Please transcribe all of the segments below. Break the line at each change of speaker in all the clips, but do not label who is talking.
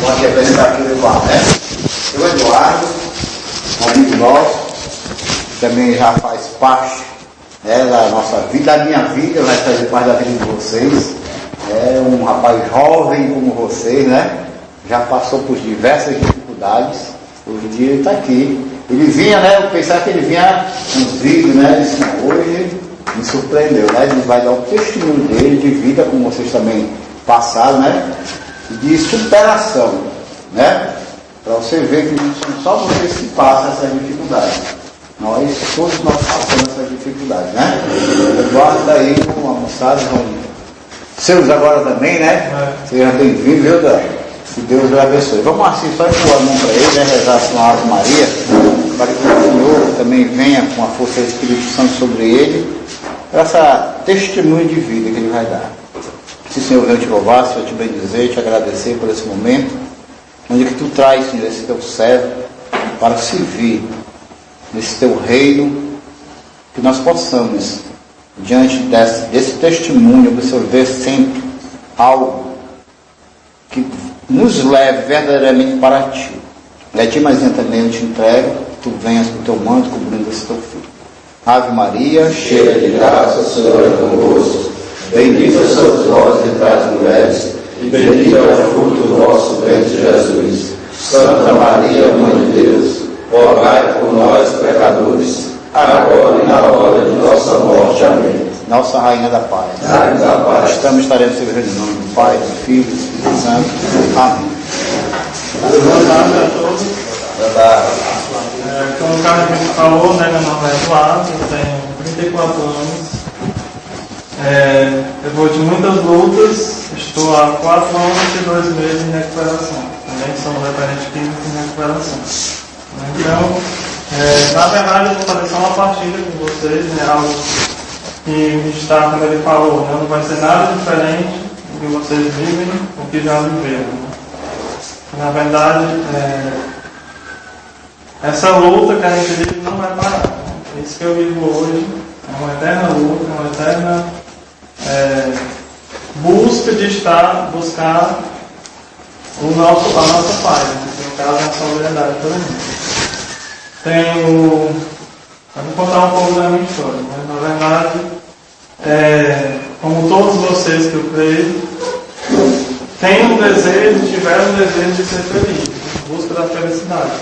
Vou aqui apresentar aqui o Eduardo, né? O Eduardo, um amigo nosso, também já faz parte da nossa vida, da minha vida, vai fazer parte da vida de vocês. É um rapaz jovem como vocês, né? Já passou por diversas dificuldades. Hoje em dia ele está aqui. Ele vinha, né? Eu pensava que ele vinha nos vídeos, né? Disse, hoje me surpreendeu, né? Ele vai dar o testemunho dele de vida, como vocês também passaram, né? De superação, né? Para você ver que não são só vocês que passam essas dificuldades. Todos nós passamos essas dificuldades, né? O Eduardo está aí com a moçada, seus agora também, né? Você já tem vindo, viu, Dani? Que Deus o abençoe. Vamos assim, só empurrar a mão para ele, né? Rezar com a Ave Maria, para que o Senhor também venha com a força do Espírito Santo sobre ele, para essa testemunho de vida que ele vai dar. Se o Senhor venha te louvar, Senhor, te bendizer, te agradecer por esse momento, onde que tu traz, Senhor, esse teu servo para servir nesse teu reino, que nós possamos, diante desse testemunho, absorver sempre algo que nos leve verdadeiramente para ti. É ti, mas também eu te entrego, tu venhas com o teu manto cobrindo esse teu filho. Ave Maria, cheia de graça, o Senhor é convosco. Bendita sois vós entre as mulheres, e bendito é o fruto do vosso ventre, Jesus. Santa Maria, Mãe de Deus, rogai por nós, pecadores, agora e na hora de nossa morte. Amém. Nossa Rainha da Paz. Rainha da Paz. Estaremos servindo em nome do Pai, do Filho e do Espírito Santo. Amém.
Boa tarde a todos.
Boa tarde.
Como o Carlos falou, né, meu nome é Eduardo, eu tenho 34 anos. Depois de muitas lutas, estou há 4 anos e 2 meses em recuperação. Também sou referente químico em recuperação. Então, na verdade, eu vou fazer só uma partilha com vocês, né, algo que está, como ele falou, né, não vai ser nada diferente do que vocês vivem, do que já viveram. Né? Na verdade, essa luta que a gente vive não vai parar. Né? Isso que eu vivo hoje é uma eterna luta, uma eterna busca de buscar a nossa paz, né? Que no caso é a sobriedade para mim. Vou contar um pouco da minha história. Né? Na verdade, como todos vocês que eu creio, tiveram um desejo de ser feliz, em busca da felicidade.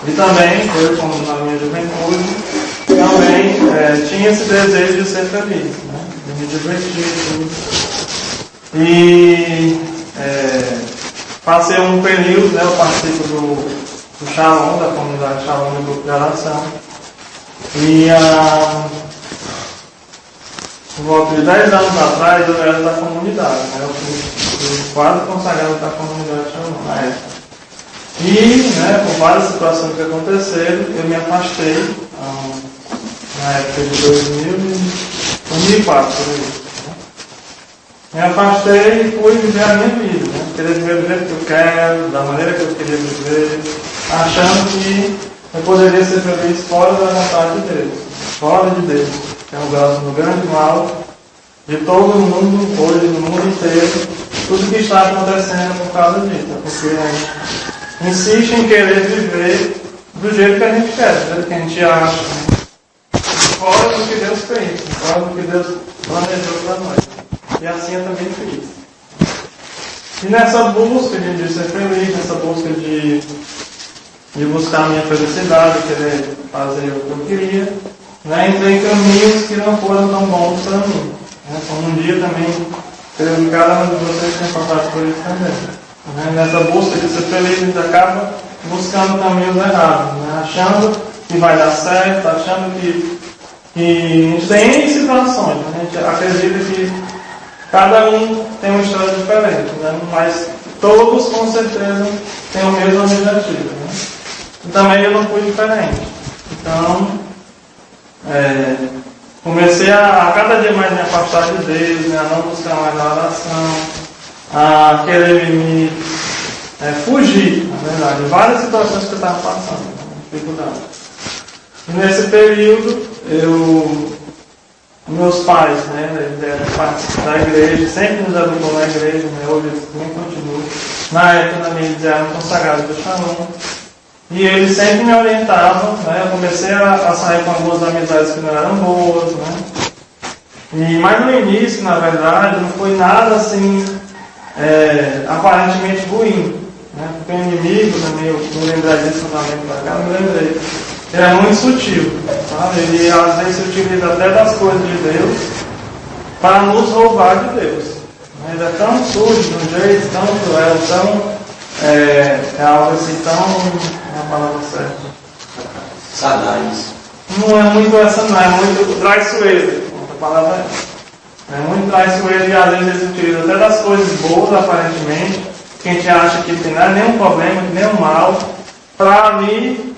E também, eu, como na minha juventude, também tinha esse desejo de ser feliz, né? De me divertir tudo. E passei um período, né, eu participo do Shalom, da comunidade Shalom do grupo de oração. E por volta de 10 anos atrás eu era da comunidade, né? Eu fui quase consagrado da comunidade Shalom na época. E, né, por várias situações que aconteceram, eu me afastei na época de 2004, por aí. Né? Me afastei e fui viver a minha vida, né? Querer viver do jeito que eu quero, da maneira que eu queria viver, achando que eu poderia ser feliz fora da vontade de Deus, fora de Deus, que é um grande mal de todo mundo, hoje no mundo inteiro, tudo que está acontecendo por causa disso, porque a gente insiste em querer viver do jeito que a gente quer, do jeito que a gente acha, fora do que Deus fez, fora do que Deus planejou para nós. E assim eu também fiz. E nessa busca de ser feliz, nessa busca de buscar a minha felicidade, querer fazer o que eu queria, né, entrei em caminhos que não foram tão bons para mim. Né? Como um dia também, creio que cada um de vocês tem passado por isso também. Né? Nessa busca de ser feliz, a gente acaba buscando caminhos errados, né? Achando que vai dar certo, achando que a gente tem situações, né? A gente acredita que cada um tem uma história diferente, né? Mas todos com certeza têm o mesmo objetivo. Né? E também eu não fui diferente. Então, comecei a cada dia mais me afastar de Deus, né? A não buscar mais a oração, a querer me fugir, na verdade, de várias situações que eu estava passando, dificuldade. E nesse período, meus pais, né, eles eram parte da igreja, sempre nos educou na igreja, né, hoje eles também continuam. Na época, na minha eles eram consagrados do Shalom. E eles sempre me orientavam, né? Eu comecei a sair com algumas amizades que não eram boas, né? Mas no início, na verdade, não foi nada assim, aparentemente ruim, né? Porque o inimigo, também, eu me lembrar disso também para cá, não me lembrei. Ele é muito sutil, sabe? Ele às vezes se utiliza até das coisas de Deus para nos roubar de Deus. Ele é tão sujo, de um jeito tão cruel, tão. É algo assim tão. É a palavra certa.
Sagaz.
Não é muito essa, não, é muito traiçoeiro. A palavra é muito traiçoeiro e às vezes eles utilizam até das coisas boas, aparentemente, que a gente acha que não é nenhum problema, que nem um mal, para me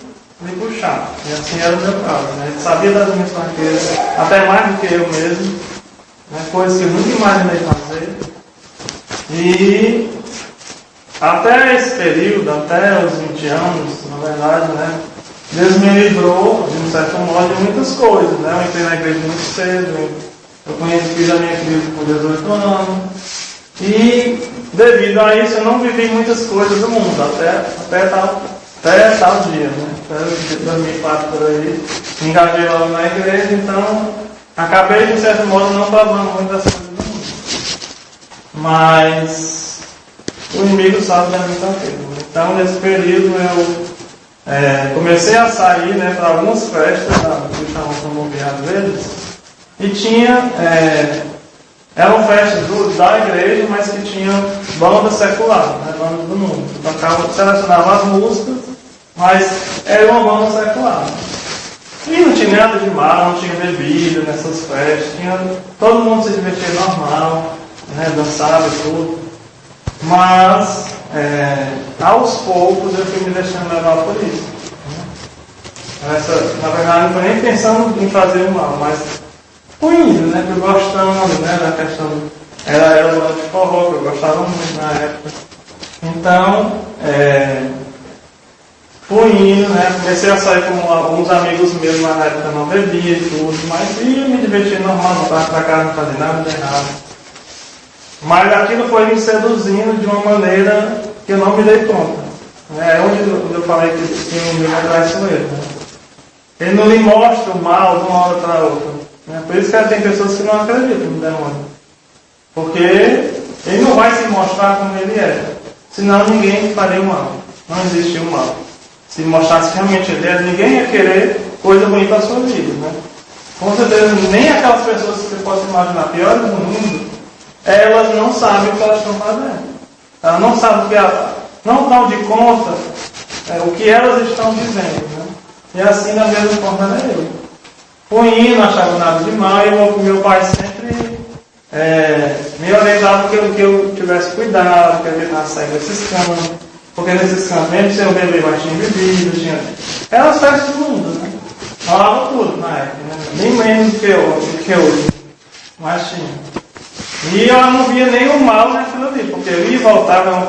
puxar. E assim era o meu caso. Né? Ele sabia das minhas fraquezas, até mais do que eu mesmo, né? Coisas que eu nunca imaginei fazer. E até esse período, até os 20 anos, na verdade, né, Deus me livrou, de um certo modo, de muitas coisas. Né? Eu entrei na igreja muito cedo, eu fiz a minha crise por 18 anos. E devido a isso eu não vivi muitas coisas do mundo, até tal dia, né? Até 2004 por aí, me engajei logo na igreja, então acabei de certo modo não provando muitas coisas do mundo. Mas o inimigo sabe da minha fraqueza. Então nesse período eu comecei a sair, né, para algumas festas, que estavam promovidas às vezes, e tinha. Eram festas da igreja, mas que tinham banda secular, né, banda do mundo. Selecionavam as músicas, mas era uma banda secular. E não tinha nada de mal, não tinha bebida nessas festas, todo mundo se divertia normal, né, dançava e tudo. Mas, aos poucos, eu fui me deixando levar por isso. Na verdade, não foi nem pensando em fazer o mal, mas fui indo, né? Fui gostando, né? Da questão. Era o de forró, que eu gostava muito na época. Então, fui indo, né? Comecei a sair com alguns amigos meus, na época não bebia e tudo, mas ia me divertir normal, não estava pra casa, não fazia nada de errado. Mas aquilo foi me seduzindo de uma maneira que eu não me dei conta. É onde eu falei que o inimigo é traiçoeiro, né? Ele não lhe mostra o mal de uma hora para outra. Por isso que tem pessoas que não acreditam no demônio. Porque ele não vai se mostrar como ele é. Senão ninguém faria o mal. Não existe o mal. Se mostrasse realmente ele é, ninguém ia querer coisa ruim para a sua vida. Né? Com certeza, nem aquelas pessoas que você pode imaginar piores do mundo, elas não sabem o que elas estão fazendo. Elas não sabem o que elas. Não dão de conta o que elas estão dizendo. Né? E assim, da mesma forma, era eu. Fui indo, não achava nada de mal, e meu pai sempre me orientava que eu tivesse cuidado, que eu evitasse sair desses campos, porque nesses campos, mesmo se eu beber, mas tinha bebida, tinha. Eram as festas do mundo, né? Rolava tudo na época, né? Nem menos do que hoje, mas tinha. E eu não via nenhum mal naquilo ali, porque eu ia e voltava, a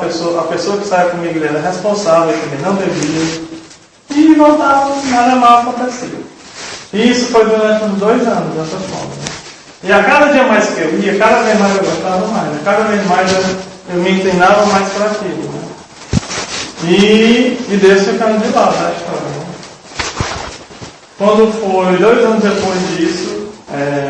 pessoa que saia comigo era responsável, que também não bebia, e voltava, nada mal acontecia. E isso foi durante uns 2 anos, dessa forma. E a cada dia mais que eu ia, cada vez mais eu gostava mais. Né? Cada vez mais eu me inclinava mais para aquilo. Né? E Deus ficando de lado da história. Né? Quando foi 2 anos depois disso,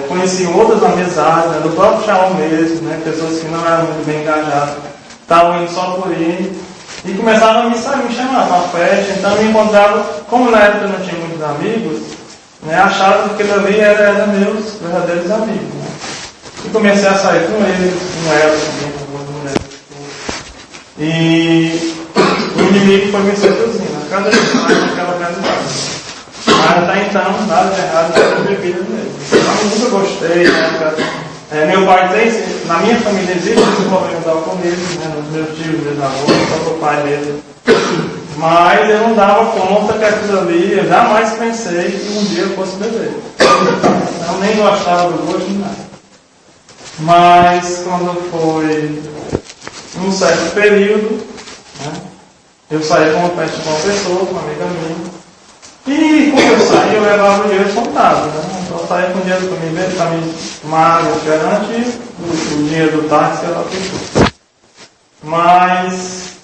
conheci outras amizades, né? Do próprio Shalom mesmo, né? Pessoas que não eram muito bem engajadas, estavam indo só por ir. E começaram a me chamar para a festa. Então eu me encontrava, como na época eu não tinha muitos amigos, né, achava que aquilo ali era meus verdadeiros amigos. Né? E comecei a sair com eles, com elas também, com algumas mulheres. E o inimigo foi me seduzindo, a cada vez mais naquela realidade. Mas até então, nada de errado, nada de bebida mesmo. Eu nunca gostei, né? Meu pai tem, na minha família existe esse problema do alcoolismo, né? Nos meus tios, meus avós, só o pai mesmo. Mas eu não dava conta que aquilo ali, eu jamais pensei que um dia eu fosse beber. Eu nem gostava do gosto, nem nada. Mas quando foi um certo período, né, eu saí com uma festa com uma pessoa, com uma amiga minha. E quando eu saí, eu levava o dinheiro contado. Né? Eu saía com o dinheiro para mim magro, garante o dinheiro do táxi, ela ficou. Mas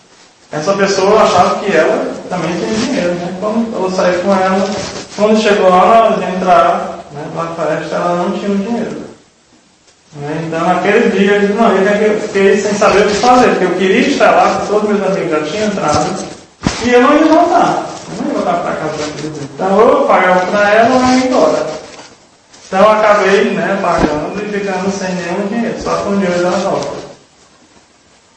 essa pessoa achava que ela também tinha dinheiro, né? Quando eu saí com ela, quando chegou lá na hora de entrar, né, na festa, ela não tinha o dinheiro. Né? Então naquele dia eu disse, não, eu fiquei sem saber o que fazer, porque eu queria estar lá, porque todos meus amigos já tinham entrado, e eu não ia voltar. Eu não ia voltar para casa daquele dia. Então ou eu pagava para ela ou eu ia embora. Então eu acabei, né, pagando e ficando sem nenhum dinheiro, só com o dinheiro da nota.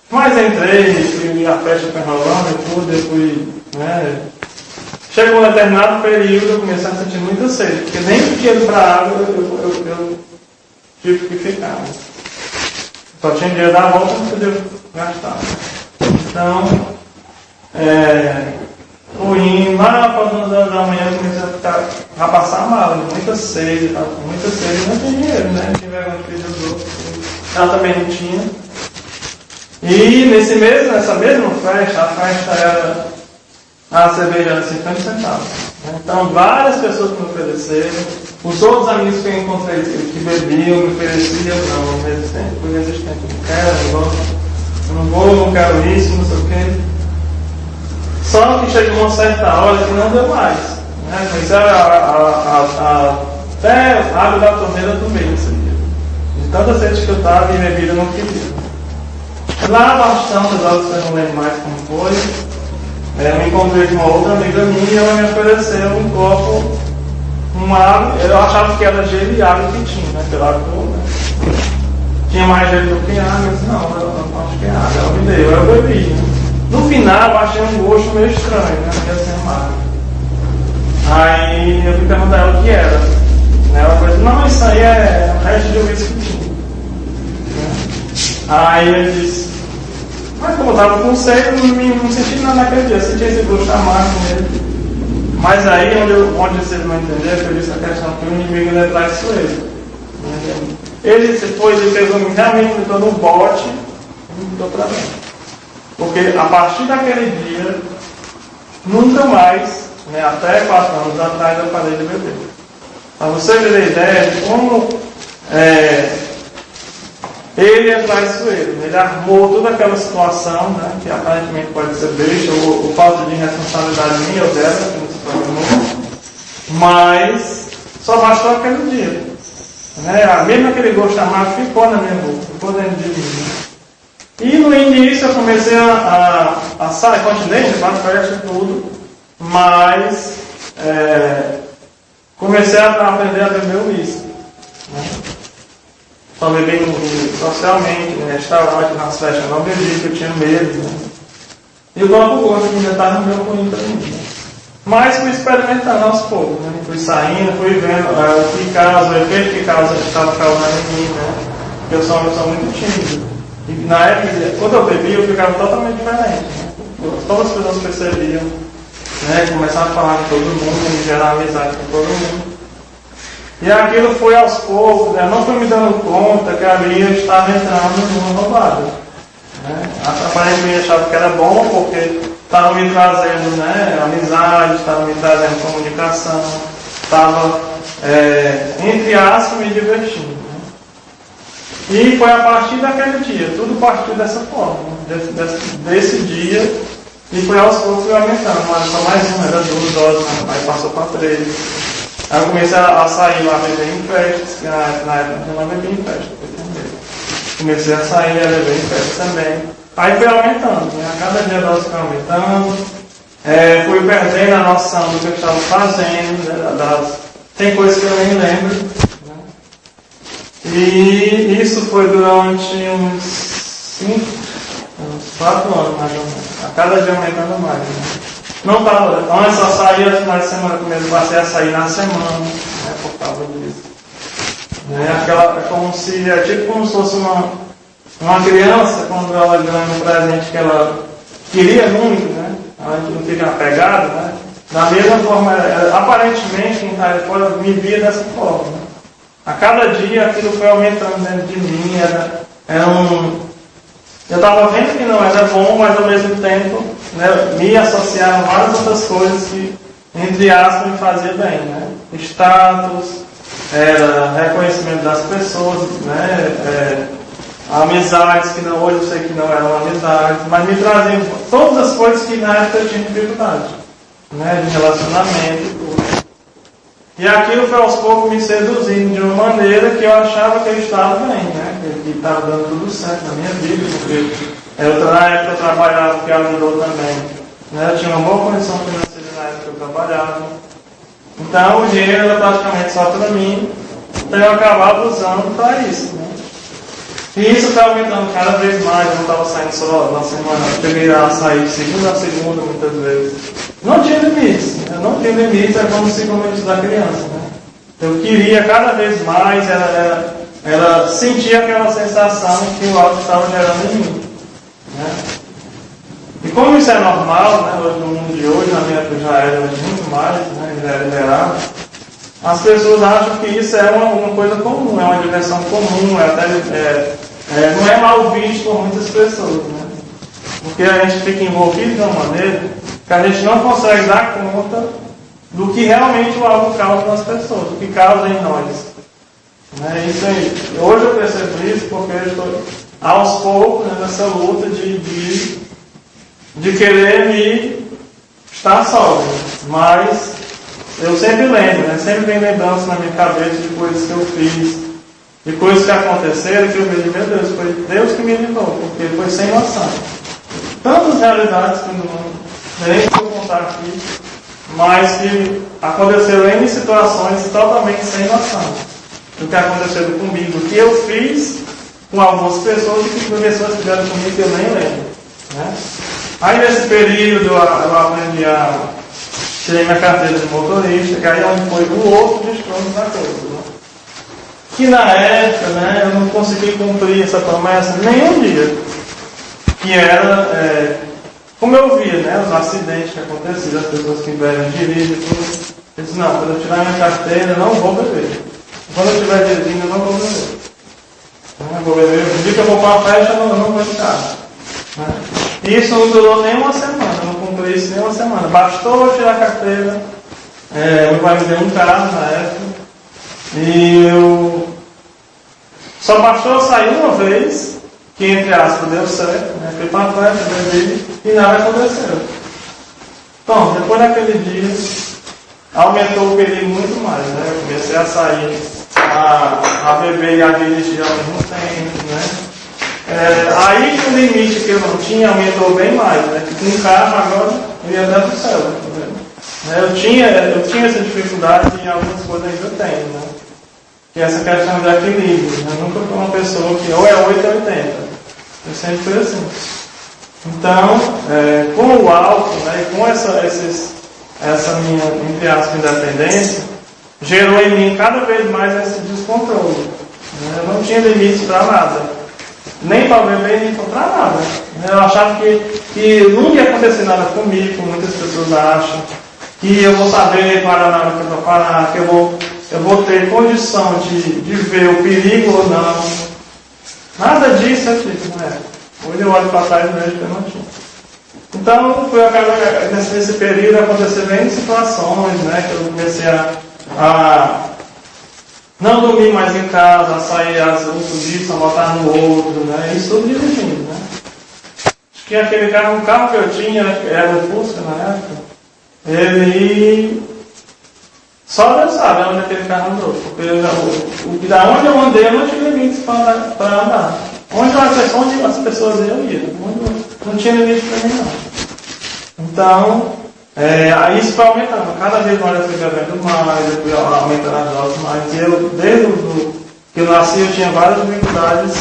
Mas entrei, e a festa foi rolando e tudo, eu fui, né. Chegou um determinado período, eu comecei a sentir muita sede, porque nem o dinheiro para água eu tive que ficar. Né? Só tinha dinheiro da volta, não podia gastar. Então, fui lá para as 11 horas da manhã, eu comecei a passar mal, muita sede, não tinha dinheiro, né? Tinha vergonha de pedir os outros. Ela também não tinha. E nessa mesma festa, a festa era a cerveja era 50 centavos. Né? Então várias pessoas me ofereceram. Os outros amigos que eu encontrei que bebiam me ofereciam, não, fui resistente, não quero isso, não sei o quê. Só que chegou uma certa hora que não deu mais. Né? Comecei até a água da torneira do meio nesse dia. De tanta sede que eu estava e bebida eu não queria. Lá bastante, eu não lembro mais como foi. Eu me encontrei com uma outra amiga minha e ela me ofereceu um copo, uma água. Eu achava que era gelo e água que tinha, né? Pela cor, né? Tinha mais gelo do que água. Eu disse, não, eu acho que é água. Ela me deu, eu bebi. Né? No final, eu achei um gosto meio estranho, né? Meio sem amargo. Aí eu fui perguntar a ela o que era. Ela falou, não, isso aí é o resto de uísque que tinha. Aí eu disse, mas como eu estava com sede, não senti nada naquele dia, eu senti esse gosto amargo mesmo. Mas aí, onde vocês não entenderam, eu disse a questão que o inimigo não é traiçoeiro. Ele pegou realmente botou no bote e me botou para dentro. Porque a partir daquele dia, nunca mais, né, até 4 anos atrás, eu parei de beber. Para você ter ideia de como ele é traiçoeiro. Ele armou toda aquela situação, né, que aparentemente pode ser besta, ou falta de responsabilidade minha ou dela, que não se programou, mas só bastou aquele dia. Né, mesmo aquele gosto amargo ficou na minha boca, ficou dentro de mim. Né? E no início eu comecei a sair, continuei, para festa e tudo, mas comecei a aprender a beber o uísque. Né? Só bebi socialmente, no restaurante, nas festas, eu não bebi, porque eu tinha medo. Né? E o próprio gosto que ainda estava no meu ruim para mim. Né? Mas fui experimentando aos poucos, né? Fui saindo, fui vendo o efeito que estava causando em mim, né? Porque eu sou uma pessoa muito tímida. E na época, quando eu bebi, eu ficava totalmente diferente. Né? Todas as pessoas percebiam, né? Começaram a falar com todo mundo, gerar amizade com todo mundo. E aquilo foi aos poucos, né? Eu não fui me dando conta que ali eu estava entrando numa roubada. Né? Aparentemente achava que era bom, porque estava me trazendo, né, amizade, estava me trazendo comunicação, estava, entre aspas, me divertindo. Né? E foi a partir daquele dia, tudo partiu dessa forma, né? desse dia, e foi aos poucos fui aumentando, mas só mais era 2 doses, né? Aí passou para 3. Aí eu comecei a sair lá, beber em festas, que na época eu não bebia em festa, comecei a sair a beber em festas também. Aí foi aumentando, né? A cada dia a dose foi aumentando, fui perdendo a noção do que eu estava fazendo, né? Tem coisas que eu nem lembro. Né? E isso foi durante uns 4 anos mais ou menos, a cada dia aumentando mais. Né? Não estava, antes só saía no final de semana, começo passei a sair na semana, né? Por causa disso. Né? É tipo como se fosse uma criança, quando ela ganha um presente que ela queria muito, né? Ela não fica apegada, né? Da mesma forma, aparentemente, quem está de fora me via dessa forma. Né? A cada dia aquilo foi aumentando dentro de mim, eu estava vendo que não era bom, mas ao mesmo tempo, né, me associaram a várias outras coisas que, entre aspas, me fazia bem. Né? Status, reconhecimento das pessoas, né? amizades que não, hoje eu sei que não eram amizades, mas me traziam todas as coisas que na época eu tinha dificuldade, né, de relacionamento e tudo. E aquilo foi aos poucos me seduzindo de uma maneira que eu achava que eu estava bem, né, que estava dando tudo certo na minha vida, porque na época eu trabalhava, que ajudou também, né, eu tinha uma boa condição financeira na época que eu trabalhava, então o dinheiro era praticamente só para mim, então eu acabava usando para isso, né. E isso está aumentando cada vez mais. Eu não estava saindo só na semana, eu cheguei a sair de segunda a segunda muitas vezes. Não tinha limites, né? Não tinha limites, é como se começo da criança, né? Eu queria cada vez mais, ela sentia aquela sensação que o álcool estava gerando em mim, né? E como isso é normal, né? Hoje, no mundo de hoje, na minha época já era muito mais, né? Já era liberado. As pessoas acham que isso é uma coisa comum, é uma diversão comum, não é mal visto por muitas pessoas, né? Porque a gente fica envolvido de uma maneira que a gente não consegue dar conta do que realmente o álcool causa nas pessoas, do que causa em nós. É isso aí. Hoje eu percebo isso porque eu estou aos poucos, né, nessa luta de querer me estar sóbrio, mas eu sempre lembro, né? Sempre vem lembrança na minha cabeça de coisas que eu fiz, de coisas que aconteceram, que eu vejo, meu Deus, foi Deus que me livrou, porque foi sem noção. Tantas realidades que não nem vou contar aqui, mas que aconteceram em situações totalmente sem noção do que aconteceu comigo, do que eu fiz com algumas pessoas e que pessoas fizeram comigo que eu nem lembro, né? Aí nesse período eu aprendi a tirei minha carteira de motorista, que aí é onde foi o outro destroço da coisa, né? Que na época, né, eu não consegui cumprir essa promessa nem um dia. Que era, como eu via, né, os acidentes que aconteciam, as pessoas que bebem dirigem e tudo. Eu disse, não, quando eu tirar minha carteira, eu não vou beber. Quando eu estiver dirigindo, eu não vou beber. Eu vou beber. No dia que eu vou para a festa, eu não vou de carro. Né? E isso não durou nem uma semana, eu não cumpri isso nem uma semana. Bastou eu tirar a carteira, meu pai me deu um carro na época, e eu só bastou eu sair uma vez, que entre aspas deu certo, né? Fui para a festa, bebi, e nada aconteceu. Então, depois daquele dia, aumentou o perigo muito mais, né? Eu comecei a sair, a beber e a dirigir ao mesmo tempo, né? Aí que o limite que eu não tinha aumentou bem mais, né? Com um carro agora eu ia dentro do céu, né? Eu tinha essa dificuldade e algumas coisas ainda tenho, né? Que é essa questão de equilíbrio. Eu nunca fui uma pessoa que ou é 8 ou 80. Eu sempre fui assim. Então, com o álcool, né, e com essa minha, entre aspas, independência, gerou em mim cada vez mais esse descontrole. Né? Eu não tinha limites para nada. Nem para beber, nem para nada. Eu achava que nunca ia acontecer nada comigo, como muitas pessoas acham. Que eu vou saber parar na hora que eu vou parar, que eu vou ter condição de ver o perigo ou não. Nada disso eu tive, né? Hoje eu olho para trás e vejo que eu não tinha. Então, nesse período aconteceram N situações, né? Que eu comecei a não dormir mais em casa, a sair um disso, a botar no outro, né? Isso tudo dirigindo, né? Acho que aquele carro, um carro que eu tinha, era o Fusca na época, ele só Deus sabe onde aquele carro andou, porque da onde eu andei eu não tinha limites para andar. Onde as pessoas iam, eu ia. Não tinha limite para mim, não. Então, aí isso foi aumentando. Cada vez mais eu fui bebendo mais, eu fui aumentando as doses mais. E eu, desde que eu nasci, eu tinha várias dificuldades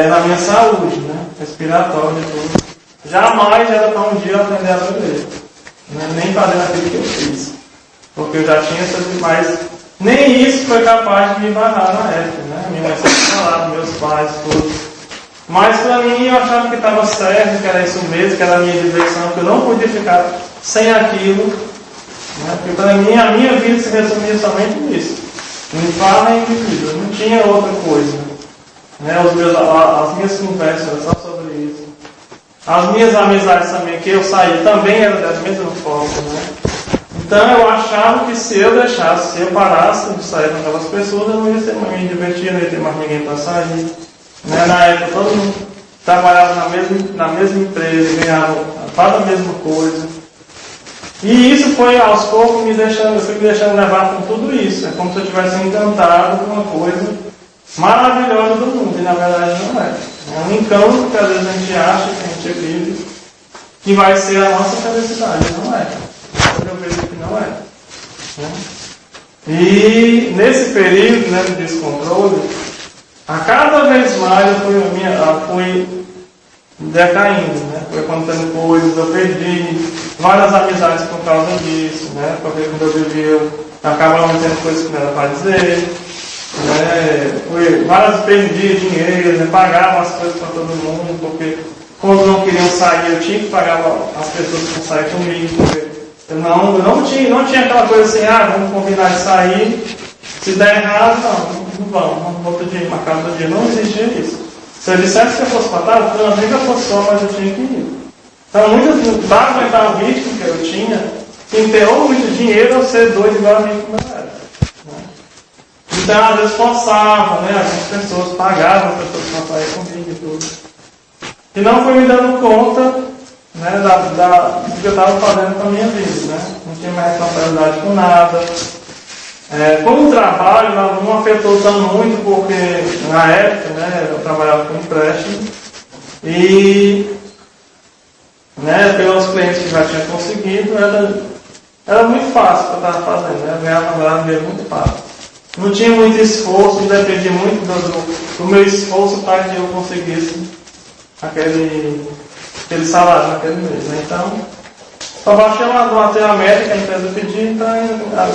na minha saúde, né? Respiratória e tudo. Jamais era para um dia eu aprender a beber. Né? Nem fazendo aquilo que eu fiz. Porque eu já tinha essas demais. Nem isso foi capaz de me barrar na época, né? Minha mãe sempre falava, meus pais, tudo. Mas para mim eu achava que estava certo, que era isso mesmo, que era a minha diversão, que eu não podia ficar sem aquilo. Né? Porque para mim a minha vida se resumia somente nisso. Em farra e em bebida. Não tinha outra coisa. Né? As minhas conversas eram só sobre isso. As minhas amizades também, que eu saí, também eram da mesma forma. Né? Então eu achava que se eu deixasse, se eu parasse de sair com aquelas pessoas, eu não ia me divertir, não ia ter mais ninguém para sair. Né? Na época todo mundo trabalhava na mesma empresa, ganhava quase a mesma coisa. E isso foi aos poucos eu fui me deixando levar por tudo isso. É como se eu tivesse encantado com uma coisa maravilhosa do mundo, e na verdade não é. É um encanto que às vezes a gente acha, que a gente vive, que vai ser a nossa felicidade, não é. Eu vejo que não é. Né? E nesse período, né, de descontrole, a cada vez mais eu fui decaindo, né? Foi acontecendo coisas, eu perdi várias amizades por causa disso, né? Porque quando eu vivia, eu acabava tendo coisas que não era para dizer, né? Perdi dinheiro, né? Pagava as coisas para todo mundo, porque quando não queriam sair, eu tinha que pagar as pessoas que não saíam comigo, porque eu não tinha aquela coisa assim, vamos combinar de sair, se der errado, não vamos outro dia, marcar outro dia, não existia isso. Se eu dissesse que eu fosse para tal, eu nem que eu fosse só, mas eu tinha que ir. Então, para aguentar o ritmo que eu tinha que ter ou muito dinheiro ou ser doido igual a mim como eu era. Né? Então, às vezes forçava, né? Algumas pessoas pagavam as pessoas para sair comigo e tudo. E não fui me dando conta, né, do que eu estava fazendo com a minha vida. Né? Não tinha mais responsabilidade com nada. Como o trabalho não afetou tão muito, porque na época, né, eu trabalhava com empréstimo e, né, pelos clientes que já tinham conseguido, era muito fácil o que eu estava fazendo, né? Eu ganhava dinheiro muito fácil. Não tinha muito esforço, dependia muito do meu esforço para que eu conseguisse aquele salário naquele mês. Né? Então, só baixei bater a meta que a empresa pedia, então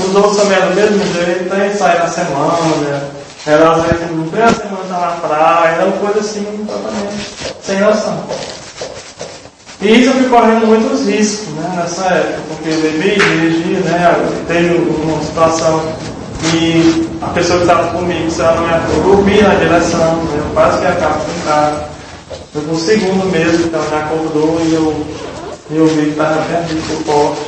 os outros também eram do mesmo jeito, então sair na semana, era às vezes no primeira semana estar na praia, era uma coisa assim, totalmente sem noção. E isso eu fui correndo muitos riscos, né, nessa época, porque eu bebi, dirigi, né, teve uma situação que a pessoa que estava comigo, se ela não ia, eu dormi na direção, né, eu quase que acabo com o carro. Foi no segundo mesmo, então me acordou e eu vi que estava perdido por poste.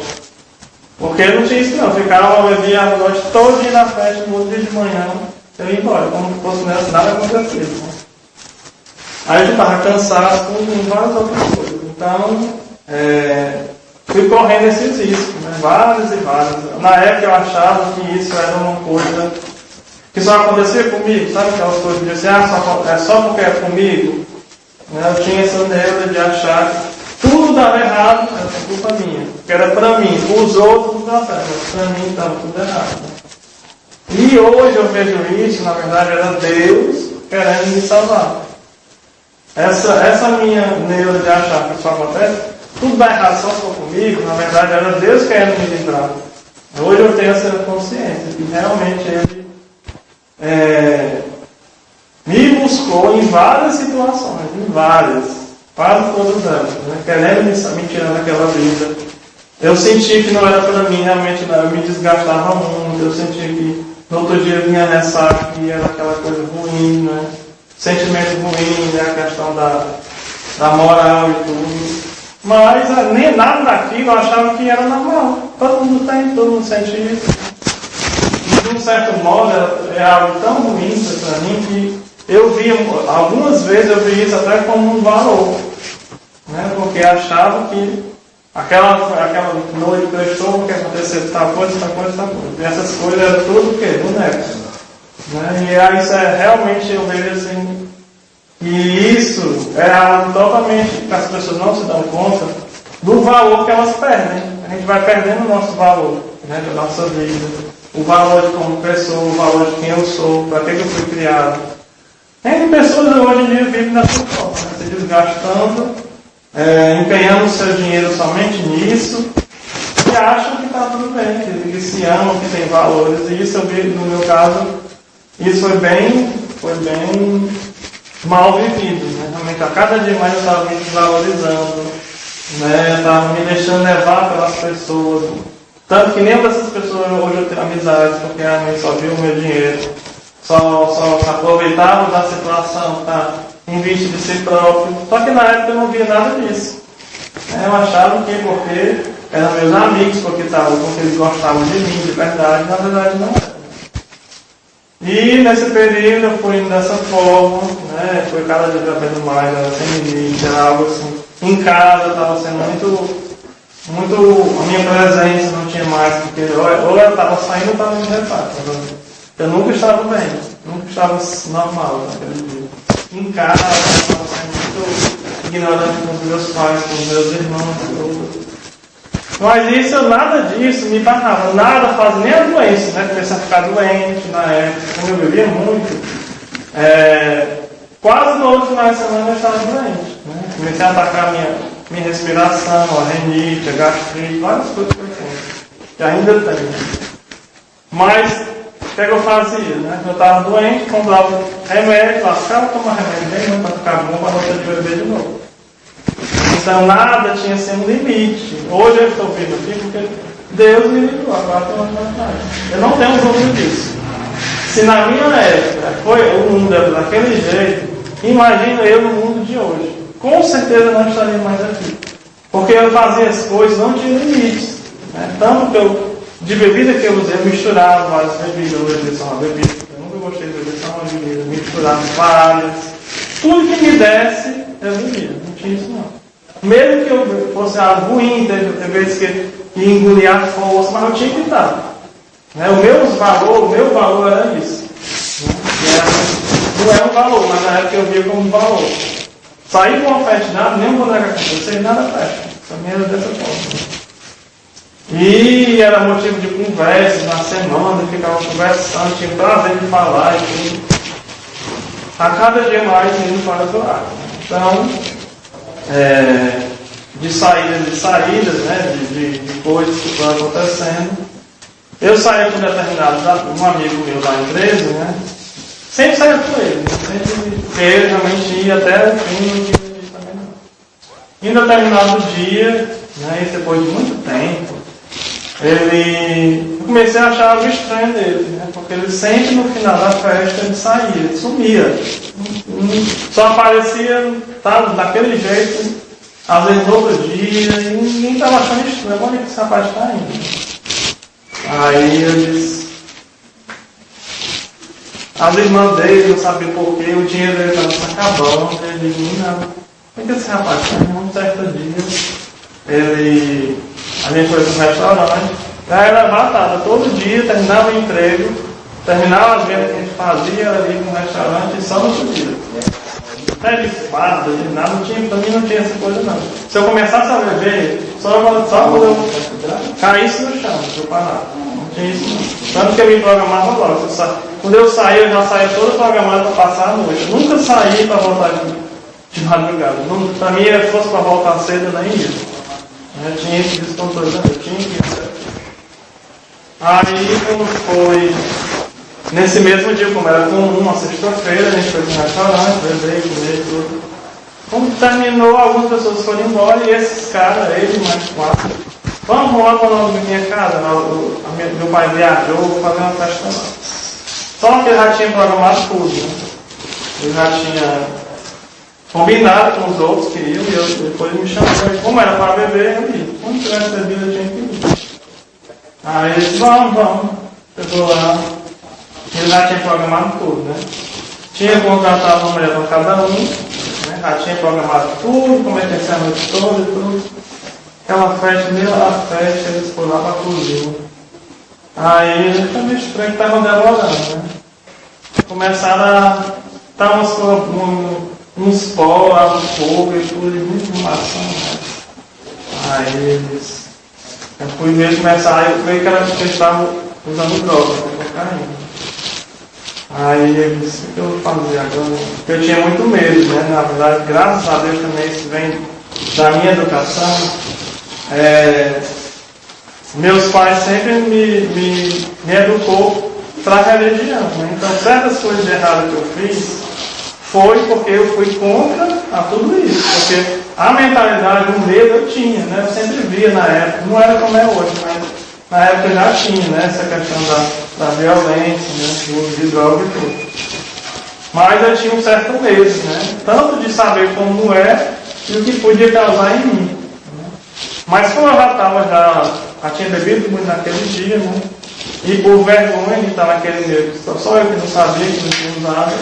Porque não tinha isso não, eu ficava, eu bebia a noite toda na festa, no outro dia de manhã, eu ia embora, como se fosse nada acontecido. Né? Aí eu estava cansado com várias outras coisas. Então, fui correndo esses riscos, né? Vários e vários. Na época eu achava que isso era uma coisa que só acontecia comigo, sabe aquelas coisas de dizer, é só porque é comigo? Né? Eu tinha essa neura de achar que tudo dava errado, era culpa minha, que era para mim, os outros não dava certo, mas para mim estava tudo errado. Né? E hoje eu vejo isso, na verdade era Deus querendo me salvar. Essa minha neura de achar que isso acontece, tudo dá errado só se for comigo, na verdade era Deus querendo me livrar. Hoje eu tenho essa consciência que realmente Ele me buscou em várias situações, quase todas elas, né? Querendo me tirar daquela vida. Eu senti que não era para mim, realmente não, eu me desgastava muito, eu senti que no outro dia vinha ressaca, que era aquela coisa ruim, né? Sentimento ruim, né? A questão da moral e tudo. Mas nem nada daquilo eu achava que era normal. Todo mundo tem, todo mundo sente isso. E de um certo modo é algo tão ruim para mim que eu vi, algumas vezes eu vi isso até como um valor. Né? Porque achava que aquela noite que eu estou, que aconteceu tal coisa. E essas coisas eram tudo o quê? Bonecos. Né? E aí isso realmente eu vejo assim, que isso é algo totalmente que as pessoas não se dão conta do valor que elas perdem. A gente vai perdendo o nosso valor, né, da nossa vida, o valor de como pessoa, o valor de quem eu sou, para que eu fui criado. Tem pessoas hoje em dia vivem dessa forma, né, se desgastando, empenhando o seu dinheiro somente nisso, e acham que está tudo bem, que se amam, que tem valores. E isso eu vi, no meu caso, isso foi bem mal vivido, né? Realmente a cada dia mais eu estava me desvalorizando, né? Estava me deixando levar pelas pessoas, tanto que nenhuma dessas pessoas hoje eu tenho amizades, porque a mãe só viu o meu dinheiro, só se aproveitava da situação, tá? Em vista de si próprio. Só que na época eu não via nada disso, né? Eu achava que porque eram meus amigos, porque eles gostavam de mim, de verdade, na verdade não era. E nesse período eu fui indo dessa forma, né? Fui cada dia aprendendo mais, era sem limite, era algo assim. Em casa estava sendo muito. A minha presença não tinha mais, porque ou eu estava saindo ou estava indo repasso. Eu nunca estava bem, nunca estava normal naquele dia. Em casa eu estava sendo muito ignorante com os meus pais, com os meus irmãos, tudo. Mas isso, nada disso me barrava, nada fazia, nem a doença, né? Comecei a ficar doente na época, como eu bebia muito, quase todo final de semana eu estava doente, né? Comecei a atacar a minha respiração, a renite, a gastrite, várias coisas que eu tenho, que ainda tenho. Mas, o que eu fazia, né? Eu estava doente, comprava remédio, lascava, tomava remédio bem muito para ficar bom, para não ter de beber de novo. Então nada tinha assim um limite. Hoje eu estou vindo aqui porque Deus me livrou há 4 anos atrás. Eu não tenho dúvida disso. Se na minha época foi o mundo daquele jeito, imagina eu no mundo de hoje. Com certeza não estaria mais aqui. Porque eu fazia as coisas, não tinha limites. Né? Tanto que de bebida que eu usei, eu misturava várias bebidas. Eu bebia só uma bebida. Eu nunca gostei de beber só uma bebida. Misturava várias. Tudo que me desse, eu bebia. Não tinha isso não. Mesmo que eu fosse algo ruim, teve vezes que ia engolir a força, mas eu tinha que estar. Né? O meu valor era isso. Né? Não é um valor, mas na época eu via como um valor. Sair de uma festa, nada, nem um boneco acontecer, nada festa. Também era dessa forma. E era motivo de conversa na semana, ficava conversando, tinha prazer de falar e tudo. A cada dia mais indo para o lado. Então, de saídas, né, de coisas que foram acontecendo. Eu saía com um amigo meu da empresa, né, sempre saía com ele, sempre ele realmente ia até o fim, não tinha isso também não. Em determinado dia, né, isso depois de muito tempo, eu comecei a achar algo estranho dele, né, porque ele sempre no final da festa ele saía, ele sumia. Só aparecia, tá, daquele jeito, às vezes no outro dia, e ninguém estava achando estranho. Onde é que esse rapaz está indo? Aí eu disse, as irmãs dele não sabiam porquê, o dinheiro dele estava se acabando. Ele disse, não, por que esse rapaz está indo? Um certo dia, a gente foi para um restaurante, já era batata, todo dia terminava o emprego, terminava as vendas que a gente fazia ali no restaurante e só no outro dia. Até de farda, de nada, para mim não tinha essa coisa não. Se eu começasse a beber, só quando eu caísse no chão, se eu parar. Não tinha isso não. Tanto que eu me programava logo. Quando eu saía, eu já saía todo programado para passar a noite. Eu nunca saí para voltar de madrugada. Para mim, se fosse para voltar cedo, eu nem ia. Eu tinha esse descontrole, eu tinha que ir. Aí, quando foi nesse mesmo dia, como era comum, uma sexta-feira, a gente foi para um restaurante, beber, comer tudo. Quando terminou, algumas pessoas foram embora e esses caras, ele mais 4, vamos lá para o nome da minha casa. Meu pai viajou, vou fazer uma festa lá. Só que ele já tinha programado tudo, né? Ele já tinha combinado com os outros que iam e eu depois me chamou. Como era para beber, eu ia. Quando tivesse bebido, eu tinha que ir. Aí ele disse, vamos. Pegou lá. Ele já tinha programado tudo, né? Tinha contratado uma mulher para cada um, né? Já tinha programado tudo, como é que ia ser a noite toda e tudo. Aquela festa, meio da festa, eles foram lá para a cozinha. Aí ele foi meio estranho que estava demorando, né? Começaram a dar uns pó, um fogo e tudo, e muita fumação, né? Aí eu fui ver começar, eu creio que eles estavam usando droga, cocaína. Aí eu disse, o que eu vou fazer agora? Porque eu tinha muito medo, né? Na verdade, graças a Deus também isso vem da minha educação. Meus pais sempre me educou para a religião, né? Então certas coisas de errado que eu fiz foi porque eu fui contra a tudo isso. Porque a mentalidade, o medo eu tinha, né? Eu sempre via na época, não era como é hoje, mas na época eu já tinha, né? Essa questão da violência, né? Do uso de droga e tudo. Mas eu tinha um certo medo, né? Tanto de saber como é e o que podia causar em mim. Né? Mas como eu já tinha bebido muito naquele dia, né? E por vergonha de estar naquele meio, só eu que não sabia, que não tinha usado,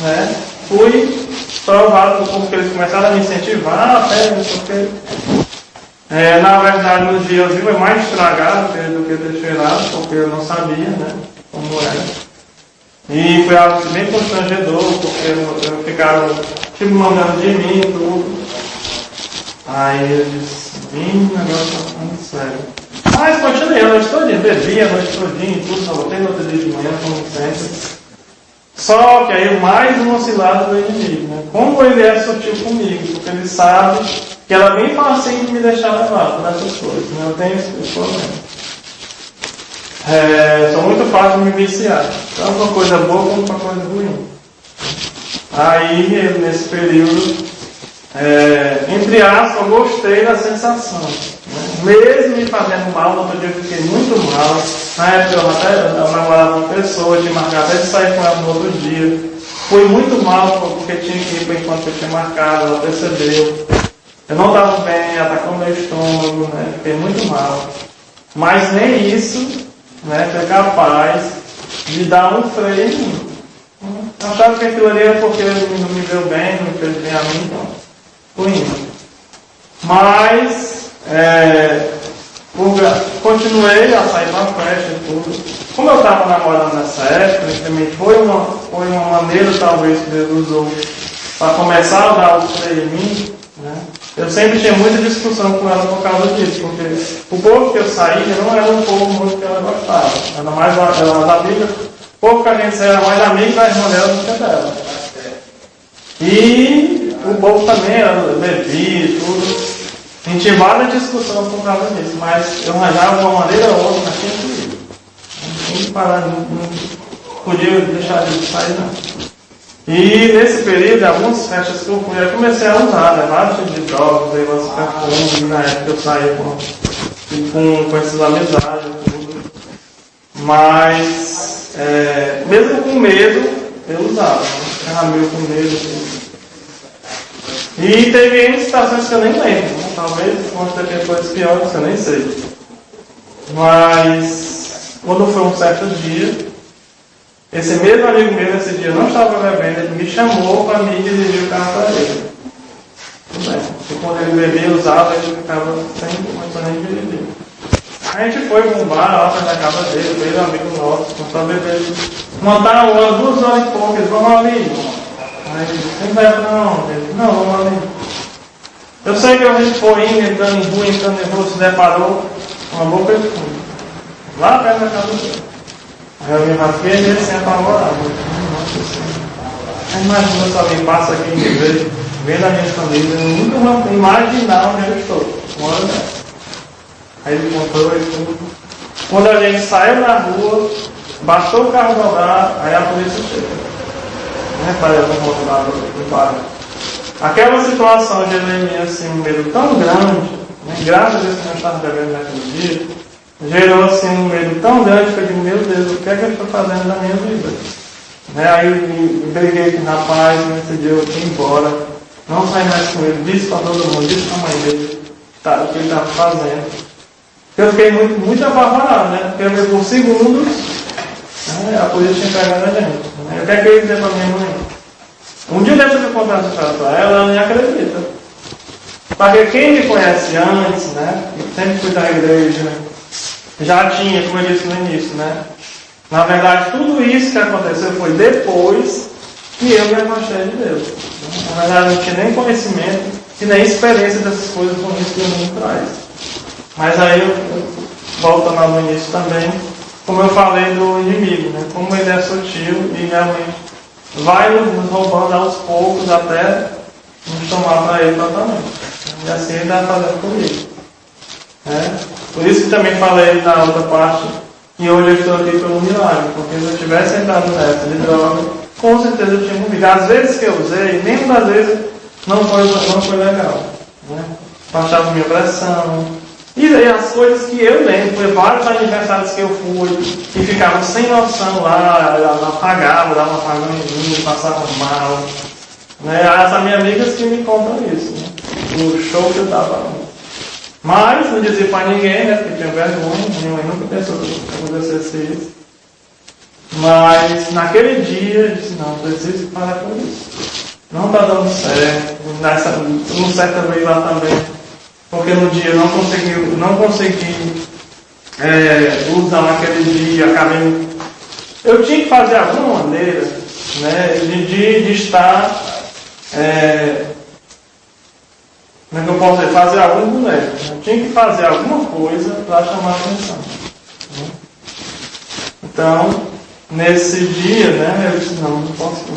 né? Fui provado porque eles começaram a me incentivar, até não sei o quê. Na verdade, no dia eu vi mais estragado do que ter cheirado, porque eu não sabia, né? Como era. E foi algo bem constrangedor, porque eu ficaram tipo mandando de mim e tudo. Aí eu disse, o negócio tá ficando sério. Mas continuei a noite todinha, bebi a noite todinha e tudo, só voltei no outro dia de manhã, como sempre. Só que aí mais um oscilado do inimigo, né? Como ele é sutil comigo, porque ele sabe que ela é bem fácil de me deixar levar por essas coisas, né? Eu tenho esse problema. Sou muito fácil de me viciar, tanto uma coisa boa como uma coisa ruim. Aí, nesse período, entre aspas, eu gostei da sensação. Né? Mesmo me fazendo mal, no outro dia eu fiquei muito mal. Na época eu namorava uma pessoa, tinha marcado até de sair com ela no outro dia. Fui muito mal porque tinha que ir para enquanto eu tinha marcado, ela percebeu. Eu não estava bem, ela atacou meu estômago, né? Fiquei muito mal. Mas nem isso, né, foi capaz de dar um freio em mim. Eu achava que aquilo ali era porque ele não me deu bem, não me fez bem a mim, então fui indo. Mas continuei a sair para a festa e tudo. Como eu estava namorando nessa época, também foi uma maneira talvez que Deus usou para começar a dar o freio em mim, né? Eu sempre tinha muita discussão com ela por causa disso, porque o povo que eu saía não era um povo muito que ela gostava. Era mais da Bíblia, o povo que a gente era mais amigo da irmã dela do que dela. E o povo também era bebia e tudo. A gente tinha várias discussões por causa disso, mas eu arranjava uma maneira ou outra, mas tinha que ir. Não tinha que parar, não podia deixar de sair, não. E nesse período, algumas festas que eu fui, eu comecei a usar, né? Vários tipos de drogas, aí umas perfumes, na época eu saía com essas amizades e tudo. Mas, mesmo com medo, eu usava, né? Ficava meio com medo. Assim. E teve situações que eu nem lembro, né? Talvez possa ter coisas piores que eu nem sei. Mas, quando foi um certo dia, esse mesmo amigo meu, nesse dia, não estava bebendo, ele me chamou para me dirigir o carro para ele. Tudo bem. E quando ele bebia, usava, ele ficava sem condição de dirigir. A gente foi para um bar lá perto da casa dele, veio um amigo nosso, começou a beber. Montaram 2 horas e pouco, eles vão ali. Aí ele disse, não bebe não. Ele disse, não, vamos ali. Eu sei que a gente foi indo, entrando em rua, entrando em rua, se deparou com uma boca de fundo. Lá perto da casa dele. Aí eu me rasguei e ele sem apavorar. Nossa Senhora. Imagina se alguém passa aqui em vez, vendo a minha família, eu nunca vou imaginar onde eu estou. Uma hora dessa. Aí ele contou e tudo. Quando a gente saiu na rua, bastou o carro dobrar, aí a polícia chega. Reparei, eu não vou lá do bairro. Aquela situação gerou em mim assim, um medo tão grande, né? Graças a Deus que eu não estava bebendo naquele dia, gerou assim um medo tão grande que eu digo, meu Deus, o que é que eu estou fazendo na minha vida? Né? Aí eu briguei com o rapaz, nesse dia eu fui embora, não saí mais com ele, disse para todo mundo, disse para a mãe dele o que ele estava fazendo. Eu fiquei muito apavorado, né? Porque por segundos, né, a polícia tinha pegado a gente. Né? O que é que eu ia dizer para minha mãe? Um dia dessa eu contar essa história para ela nem acredita. Porque quem me conhece antes, né? Eu sempre fui da igreja, já tinha, como eu disse no início, né? Na verdade, tudo isso que aconteceu foi depois que eu me afastei de Deus. Na verdade, eu não tinha nem conhecimento e nem experiência dessas coisas ruins que o mundo traz. Mas aí, voltando lá no início também, como eu falei do inimigo, né? Como ele é sutil e realmente vai nos roubando aos poucos até nos tomar para ele totalmente. E assim ele está fazendo comigo. Né? Por isso que também falei na outra parte que hoje eu estou aqui pelo milagre, porque se eu tivesse entrado nessa de droga, com certeza eu tinha morrido. Às vezes que eu usei, nenhuma das vezes não foi legal. Né? Baixava minha pressão. E aí as coisas que eu lembro, foi vários aniversários que eu fui, que ficavam sem noção lá, apagava, dava uma apagão em mim, passava mal. Né? As minhas amigas que me contam isso, né? O show que eu dava. Mas não dizia para ninguém, né? Porque tinha vergonha, minha mãe nunca pensou que acontecesse isso. Mas naquele dia eu disse, não, preciso parar com isso. Não está dando certo. Uma certa vez lá também, porque no dia eu não consegui usar naquele dia, acabei. Eu tinha que fazer alguma maneira, né, de estar. Como é que eu posso dizer? Fazer algum boneco. Eu tinha que fazer alguma coisa para chamar a atenção. Né? Então, nesse dia, né, eu disse, não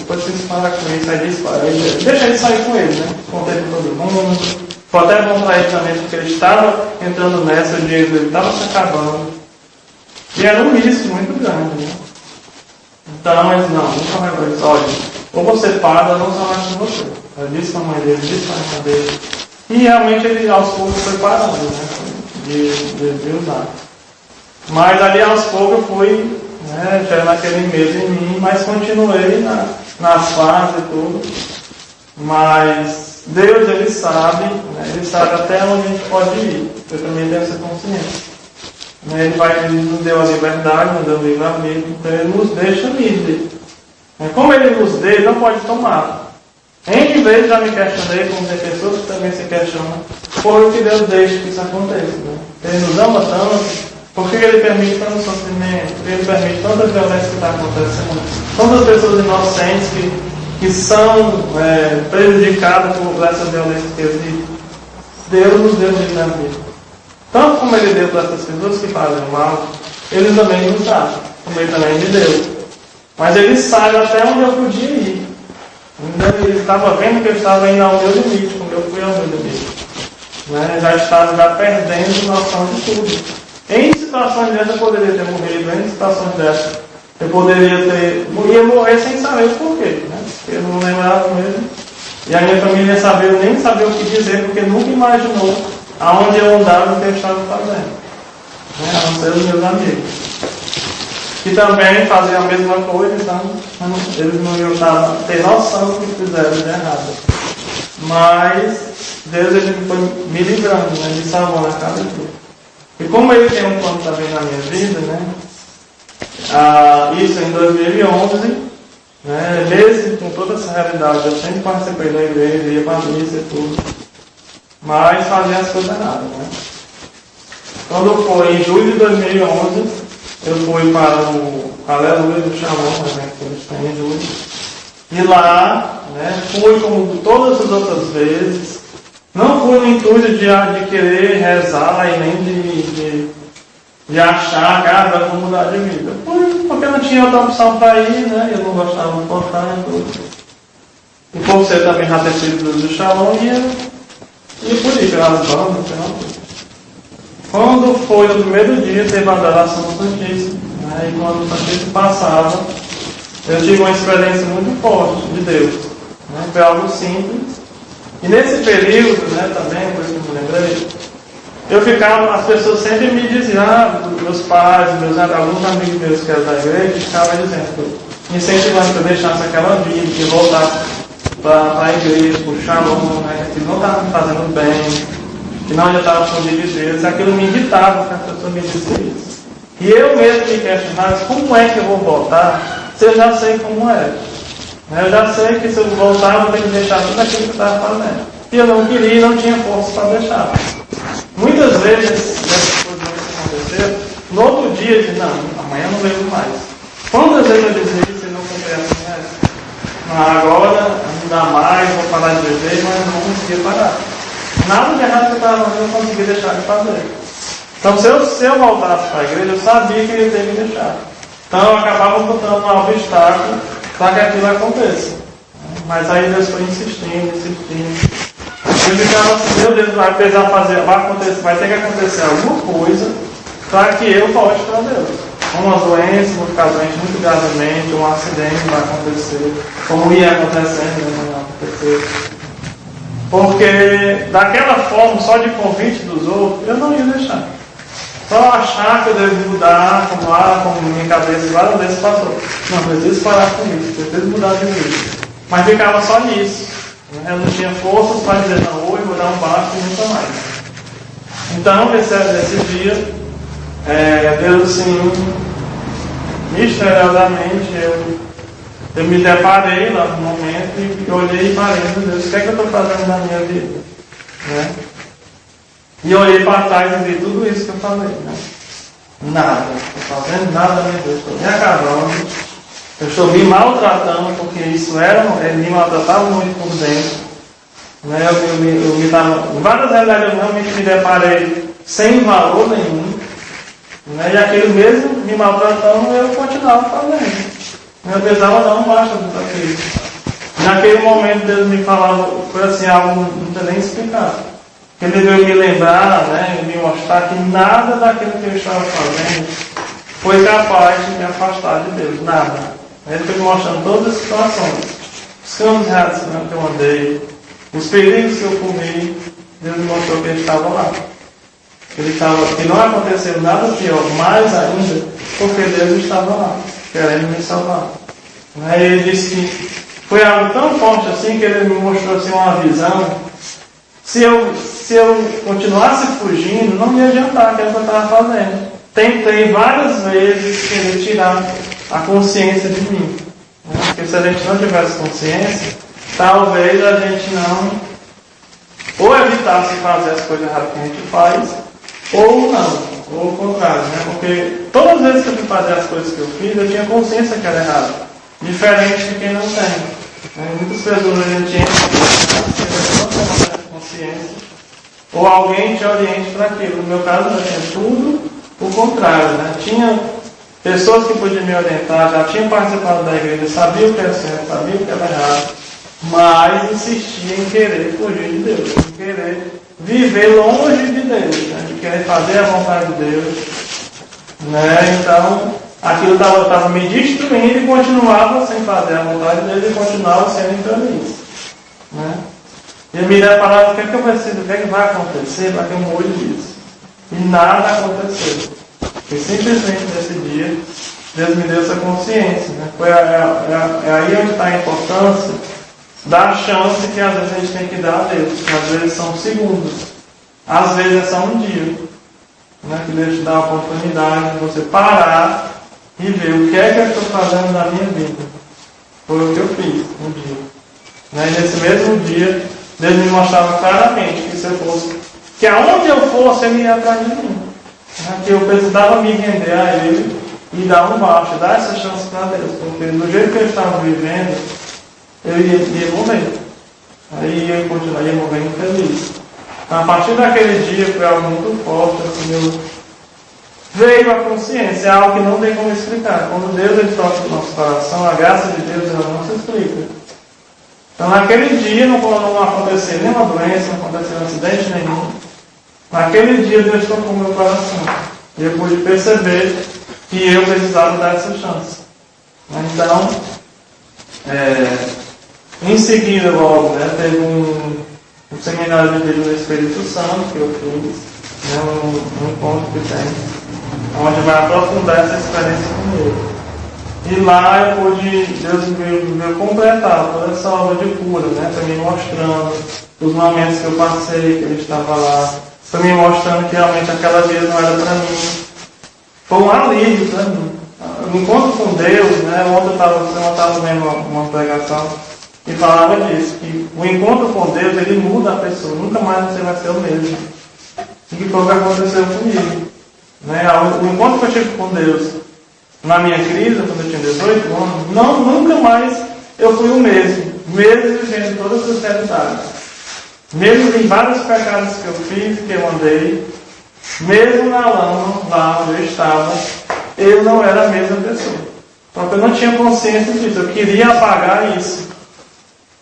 preciso parar com isso. Aí disse, deixa ele sair com ele, né? Contei para todo mundo. Foi até bom para ele também, porque ele estava entrando nessa, o dinheiro dele estava se acabando. E era um risco muito grande, né? Então, eles nunca mais vai dizer, olha, ou você paga ou não só mais com você. Eu disse para a mãe dele, disse para a irmã dele. E realmente ele aos poucos foi parando, né, de usar. Mas ali aos poucos eu fui, né, já naquele medo em mim, mas continuei nas fases e tudo. Mas Deus, Ele sabe, né, Ele sabe até onde a gente pode ir. Eu também tenho essa consciência. Ele nos deu a liberdade, nos deu o livre-arbítrio, então Ele nos deixa livre. Como Ele nos deu, Ele não pode tomar. N vezes já me questionei, como tem pessoas que também se questionam, por que Deus deixa que isso aconteça. Né? Ele nos ama tanto, por que Ele permite tanto sofrimento, por que Ele permite tanta violência que está acontecendo, tantas pessoas inocentes que são prejudicadas por essa violência que existe. Deus nos deu livre-arbítrio. Tanto como Ele deu para essas pessoas que fazem mal, Ele também nos dá, como Ele também me deu. Mas Ele sabe até onde eu podia ir. Ele estava vendo que eu estava indo ao meu limite, como eu fui ao meu limite. Né? Já estava perdendo noção de tudo. Em situações dessas eu poderia ter morrido, em situações dessas eu ia morrer sem saber o porquê. Né? Eu não lembrava mesmo. E a minha família nem sabia o que dizer, porque nunca imaginou aonde eu andava e o que eu estava fazendo. Né? A não ser os meus amigos. Que também faziam a mesma coisa, então eles não iam ter noção do que fizeram de errado. Mas Deus Ele foi me livrando, né, me salvando a cada dia. E como Ele tem um plano também na minha vida, né, isso em 2011, né, mesmo com toda essa realidade, eu sempre participei da igreja, ia para a missa e tudo, mas fazia as coisas erradas. Né. Quando foi em julho de 2011, eu fui para o Aleluia do Shalom, né, que eles têm em julho. E lá, né, fui como todas as outras vezes. Não fui no intuito de querer rezar e nem de achar que vai mudar de vida. Fui porque não tinha outra opção para ir, né? Eu não gostava de portar e tudo. E por ser também já ter sido do Shalom, e por ir pelas bandas, sei lá. Quando foi no primeiro dia, teve a adoração do Santíssimo. Né? E quando o Santíssimo passava, eu tive uma experiência muito forte de Deus. Né? Foi algo simples. E nesse período, né, também, por isso que eu me lembrei, eu ficava, as pessoas sempre me diziam, meus pais, alguns amigos meus que eram da igreja, ficavam dizendo, me incentivando que eu deixasse aquela vida, que eu voltasse para a igreja, para o Shalom, né, que não estava me fazendo bem. Que não já estava escondido de Deus, aquilo me irritava que a pessoa me disse isso. E eu mesmo me questionava, como é que eu vou voltar se eu já sei como é? Eu já sei que se eu voltar eu vou ter que deixar tudo aquilo que eu estava fazendo. E eu não queria e não tinha força para deixar. Muitas vezes, essas coisas que aconteceram, no outro dia eu disse, não, amanhã eu não vejo mais. Quantas vezes eu dizia isso e não comprei a promessa? Agora, não dá mais, vou parar de beber, mas não vou conseguir parar. Nada de errado que eu estava fazendo, eu não consegui deixar de fazer. Então, se eu voltasse para a igreja, eu sabia que eu ia ter que deixar. Então, eu acabava botando um obstáculo para que aquilo aconteça. Mas aí Deus foi insistindo. Eu ficava assim, meu Deus, vai precisar fazer, vai ter que acontecer alguma coisa para que eu volte para Deus. Uma doença, vou ficar doente muito gravemente, um acidente vai acontecer, como ia acontecendo, não vai acontecer. Porque daquela forma, só de convite dos outros, eu não ia deixar. Só achar que eu devo mudar, como minha cabeça várias vezes passou. Não, preciso parar com isso, preciso mudar de vida. Mas ficava só nisso. Eu não tinha forças para dizer, não, hoje vou dar um basta e nunca mais. Então, nesse dia, Deus, assim, misteriosamente, eu me deparei lá no momento e olhei e parei, meu Deus, o que é que eu estou fazendo na minha vida? Né? E olhei para trás e vi tudo isso que eu falei. Né? Nada, não estou fazendo nada, meu Deus, estou me acabando, eu estou me maltratando, porque isso me maltratava muito por dentro. Né? Eu me dava, em várias realidades eu realmente me deparei sem valor nenhum. Né? E aquele mesmo me maltratando, eu continuava fazendo. Eu pensava, não basta daquilo. Naquele momento Deus me falava, foi assim, algo não tinha nem explicado. Ele veio me lembrar, né, me mostrar que nada daquilo que eu estava fazendo foi capaz de me afastar de Deus, nada. Ele foi me mostrando todas as situações, os caminhos errados que eu andei, os perigos que eu comi. Deus me mostrou que ele estava lá. Que não aconteceu nada pior, mais ainda, porque Deus estava lá, querendo me salvar. Aí ele disse que foi algo tão forte assim que ele me mostrou assim, uma visão. Se eu continuasse fugindo, não ia adiantar aquilo que eu estava fazendo. Tentei várias vezes querer tirar a consciência de mim. Né? Porque se a gente não tivesse consciência, talvez a gente não ou evitasse fazer as coisas erradas que a gente faz, ou não, ou o contrário, né? Porque todas as vezes que eu fui fazer as coisas que eu fiz, eu tinha consciência que era errado, diferente de quem não tem. Muitas pessoas a gente entra com consciência, ou alguém te oriente para aquilo. No meu caso, eu tinha tudo o contrário, né? Tinha pessoas que podiam me orientar, já tinham participado da igreja, sabia o que era certo, sabia o que era errado, mas insistia em querer fugir de Deus, em querer viver longe de Deus, né? De querer fazer a vontade de Deus, né? Então, aquilo estava me destruindo e continuava sem fazer a vontade de Deus e continuava sendo infeliz, né? E eu me deparava, o que é que eu preciso, o que é que vai acontecer para que eu mude isso? E nada aconteceu. E simplesmente nesse dia, Deus me deu essa consciência, né? É aí onde está a importância da chance que às vezes a gente tem que dar a Deus, que às vezes são segundos, às vezes é só um dia, né? Que Deus te dá a oportunidade de você parar e ver o que é que eu estou fazendo na minha vida. Foi o que eu fiz um dia. Né? E nesse mesmo dia, Deus me mostrava claramente que se eu fosse, que aonde eu fosse, Ele ia atrás de mim. Né? Que eu precisava me render a Ele e dar um baixo, dar essa chance para Deus, porque do jeito que eu estava vivendo, eu ia morrer. Aí eu continuaria morrendo infeliz. Então, a partir daquele dia foi algo muito forte, assim, veio a consciência, é algo que não tem como explicar. Quando Deus ele toca no nosso coração, a graça de Deus ela não se explica. Então naquele dia não aconteceu nenhuma doença, não aconteceu acidente nenhum. Naquele dia Deus tocou meu coração. E eu pude perceber que eu precisava dar essa chance. Então, em seguida logo, né, teve um seminário de vida no Espírito Santo que eu fiz, né, um encontro que tem, onde vai aprofundar essa experiência comigo. E lá eu pude, Deus veio completar toda essa obra de cura, né, para me mostrando os momentos que eu passei, que Ele estava lá, para me mostrando que realmente aquela vida não era para mim. Foi um alívio para mim. O encontro com Deus, né, ontem eu estava vendo uma pregação e falava disso, que o encontro com Deus, ele muda a pessoa, nunca mais você vai ser o mesmo. E que foi o que aconteceu comigo. Né? O encontro que eu tive com Deus na minha crise, quando eu tinha 18 anos, nunca mais eu fui o mesmo vivendo todas as realidades. Mesmo em vários pecados que eu fiz, que eu andei, mesmo na lama, lá onde eu estava, eu não era a mesma pessoa. Porque eu não tinha consciência disso, eu queria apagar isso.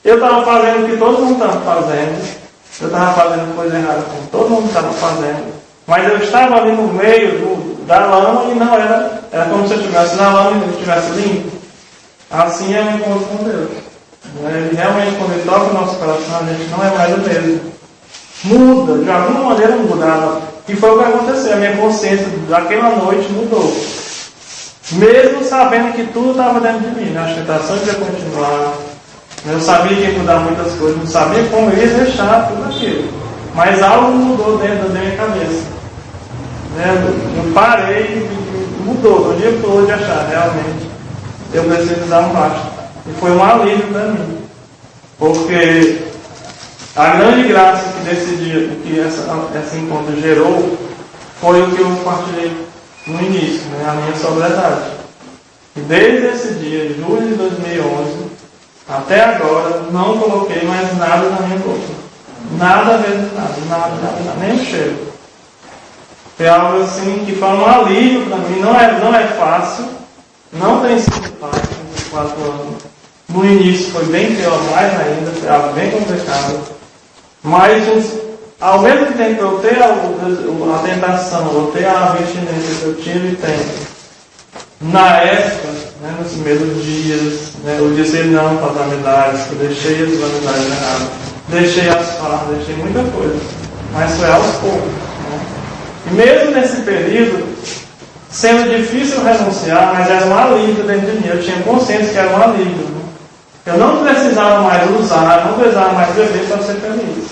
Eu estava fazendo o que todo mundo estava fazendo, eu estava fazendo coisa errada como todo mundo estava fazendo, mas eu estava ali no meio da lama e não era como se eu estivesse na lama e eu estivesse limpo. Assim é o encontro com Deus. Ele realmente, quando Ele toca o nosso coração, a gente não é mais o mesmo. Muda, de alguma maneira muda. E foi o que aconteceu, a minha consciência daquela noite mudou. Mesmo sabendo que tudo estava dentro de mim, as tentações iam continuar. Eu sabia que ia mudar muitas coisas, não sabia como eu ia deixar tudo aquilo. Mas algo mudou dentro da minha cabeça. Eu parei, mudou, do dia para o outro de achar, realmente, eu preciso dar um baixo. E foi um alívio para mim, porque a grande graça que desse dia, que esse encontro gerou, foi o que eu compartilhei no início, né, a minha sobriedade. E desde esse dia, julho de 2011, até agora, não coloquei mais nada na minha boca. Nada a ver com nada, nem o cheiro. Foi algo assim que foi um alívio para mim, não é fácil, não tem sido fácil nesses 4 anos. No início foi bem pior, mais ainda, foi algo bem complicado. Mas ao mesmo tempo eu ter a tentação, eu ter a abstinência que eu tive e tenho, na época, né, nos primeiros dias, né, eu disse não para as amizades, eu deixei as amizades erradas, deixei as farras, deixei muita coisa, mas foi aos poucos. Né? E mesmo nesse período, sendo difícil renunciar, mas era um alívio dentro de mim, eu tinha consciência que era um alívio. Né? Eu não precisava mais usar, não precisava mais beber para ser feliz.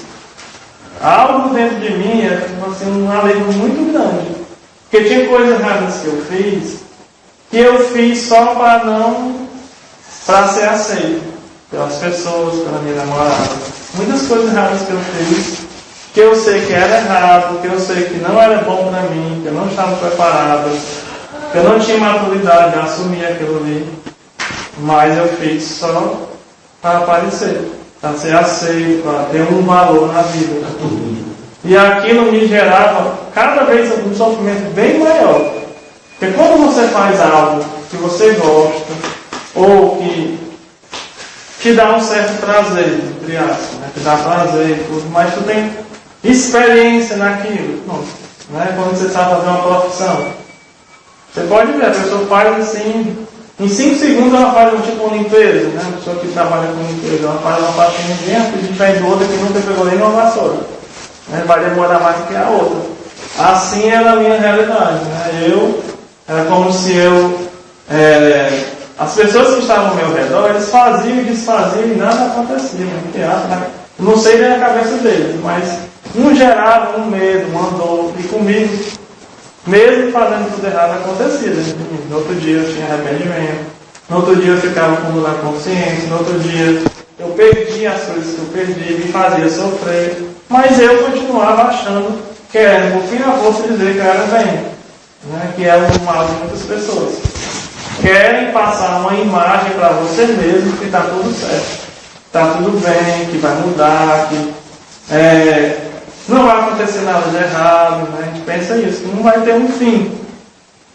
Algo dentro de mim era assim, um alívio muito grande, porque tinha coisas erradas que eu fiz só para ser aceito pelas pessoas, pela minha namorada. Muitas coisas erradas que eu fiz, que eu sei que era errado, que eu sei que não era bom para mim, que eu não estava preparado, que eu não tinha maturidade de assumir aquilo ali, mas eu fiz só para aparecer, para ser aceito, para ter um valor na vida. E aquilo me gerava cada vez um sofrimento bem maior. Porque quando você faz algo que você gosta, ou que te dá um certo prazer, entre aspas, né? Te dá prazer e tudo, mas tu tem experiência naquilo. Não, né? Quando você sabe fazer uma profissão, você pode ver, a pessoa faz assim, em 5 segundos ela faz uma limpeza, né? A pessoa que trabalha com limpeza, ela faz uma pastinha dentro e diferente do outro que nunca pegou nem uma vassoura. Né? Vai demorar mais do que a outra. Assim era a minha realidade, né? Era como se as pessoas que estavam ao meu redor, eles faziam e desfaziam e nada acontecia. Não sei nem a cabeça deles, mas um gerava um medo, uma dor, e comigo, mesmo fazendo tudo errado, acontecia. No outro dia eu tinha arrependimento, no outro dia eu ficava com dor na consciência, no outro dia eu perdia as coisas que eu perdi, me fazia sofrer, mas eu continuava achando, querendo, por fim a força dizer que eu era bem. Né, que é o mal de muitas pessoas. Querem passar uma imagem para você mesmo que está tudo certo, está tudo bem, que vai mudar, que não vai acontecer nada de errado. Né? A gente pensa isso, que não vai ter um fim.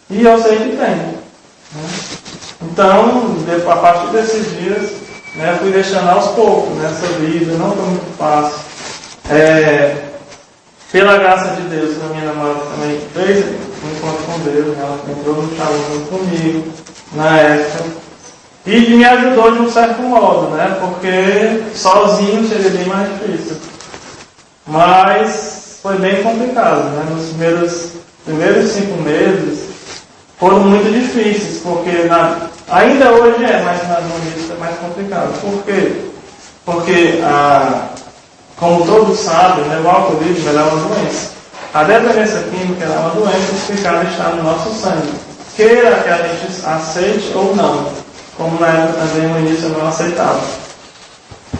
E eu sei que tem. Né? Então, a partir desses dias, né, fui deixando aos poucos nessa vida, não foi muito fácil. Pela graça de Deus, a minha namorada também fez um encontro com Deus, ela entrou no chão junto comigo, na época, e me ajudou de um certo modo, né? Porque sozinho seria bem mais difícil. Mas foi bem complicado, né? Nos primeiros 5 meses foram muito difíceis, porque ainda hoje mas no início é mais complicado. Por quê? Porque como todos sabem, né, o alcoolismo é uma doença. A dependência química é uma doença explicada está no nosso sangue. Queira que a gente aceite ou não. Como na época também no início eu não aceitava.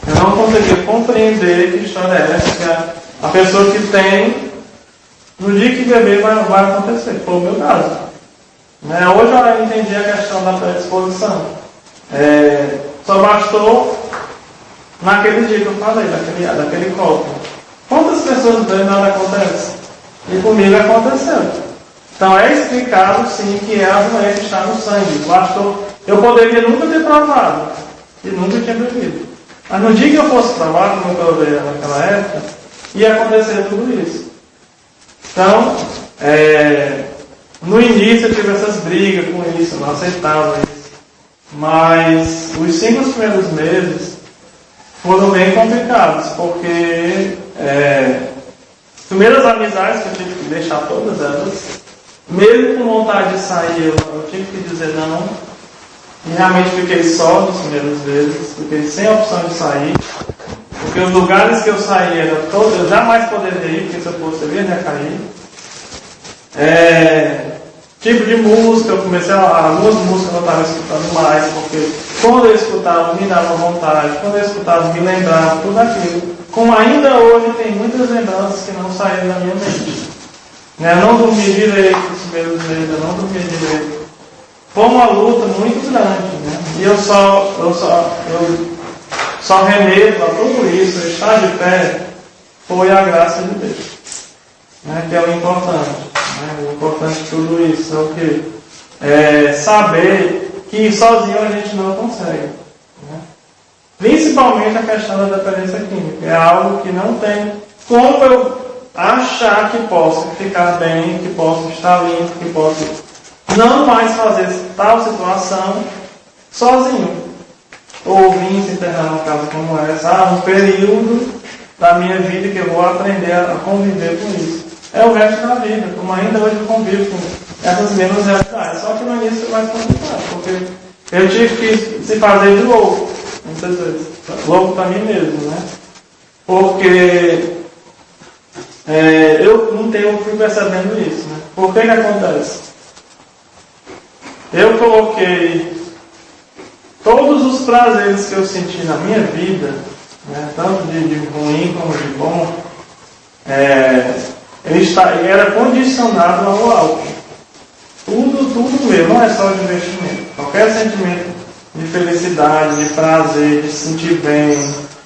Eu não conseguia compreender que história é essa, que a pessoa que tem, no dia que beber vai acontecer. Foi o meu caso. Né? Hoje eu entendi a questão da predisposição. Só bastou naquele dia que eu falei, daquele copo. Quantas pessoas bebem nada acontece? E comigo aconteceu. Então é explicado sim que a doença está no sangue. Bastou. Eu poderia nunca ter provado e nunca tinha bebido. Mas no dia que eu fosse provar, como eu provei naquela época, ia acontecer tudo isso. Então, no início eu tive essas brigas com isso, eu não aceitava isso. Mas os 5 primeiros meses foram bem complicados, porque as primeiras amizades que eu tive que deixar todas elas, mesmo com vontade de sair, eu tive que dizer não, e realmente fiquei só nos primeiros meses, fiquei sem opção de sair, porque os lugares que eu saía, eu jamais poderia ir, porque se eu fosse eu ia recair. Tipo de música, eu comecei algumas músicas eu estava escutando mais, porque quando eu escutava me dava vontade, quando eu escutava me lembrava tudo aquilo. Como ainda hoje tem muitas lembranças que não saíram da minha mente. Eu não dormi direito os primeiros meses, eu não dormi direito. Foi uma luta muito grande, né? E eu só remeto a tudo isso, estar de pé, foi a graça de Deus, né? Que é o importante. O importante de tudo isso é o quê? Saber que sozinho a gente não consegue, né? Principalmente a questão da dependência química. É algo que não tem como eu achar que posso ficar bem, que posso estar limpo, que posso não mais fazer tal situação sozinho. Ou vim se internar numa casa como essa, um período da minha vida que eu vou aprender a conviver com isso. É o resto da vida, como ainda hoje eu convivo com essas mesmas realidades. Só que no início é mais complicado, porque eu tive que se fazer de louco, muitas vezes. Louco para mim mesmo, né? Porque eu não tenho, fui percebendo isso, né? Por que acontece? Eu coloquei todos os prazeres que eu senti na minha vida, né, tanto de ruim como de bom, ele era condicionado ao álcool. Tudo mesmo, não é só de investimento. Qualquer sentimento de felicidade, de prazer, de se sentir bem,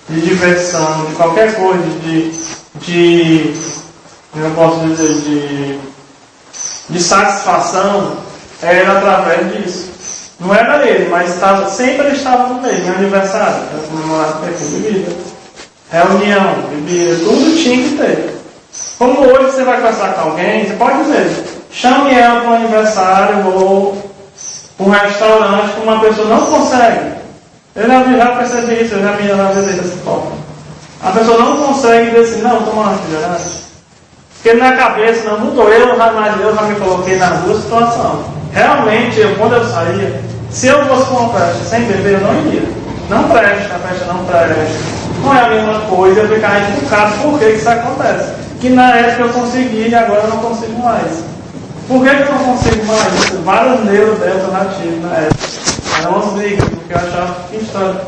de diversão, de qualquer coisa, eu posso dizer, de satisfação, era através disso. Não era ele, mas sempre ele estava no meio. Meu aniversário, era comemorado com bebida, reunião, bebida, tudo tinha que ter. Como hoje você vai conversar com alguém, você pode dizer, chame ela para o aniversário ou para um restaurante que uma pessoa não consegue. Eu já percebi isso, eu já me analisei dessa forma. A pessoa não consegue dizer assim, não, toma uma refrigerante. Porque na cabeça não mudou, eu já me coloquei nas duas situações. Realmente, quando eu saía, se eu fosse para uma festa sem beber, eu não iria. Não presta, a festa não presta. Não é a mesma coisa, eu ficar encucado por que isso acontece. Que na época eu conseguia e agora eu não consigo mais. Por que eu não consigo mais? Vários neurodébitos eu já tive na época. Eram umas brigas, porque eu achava que história.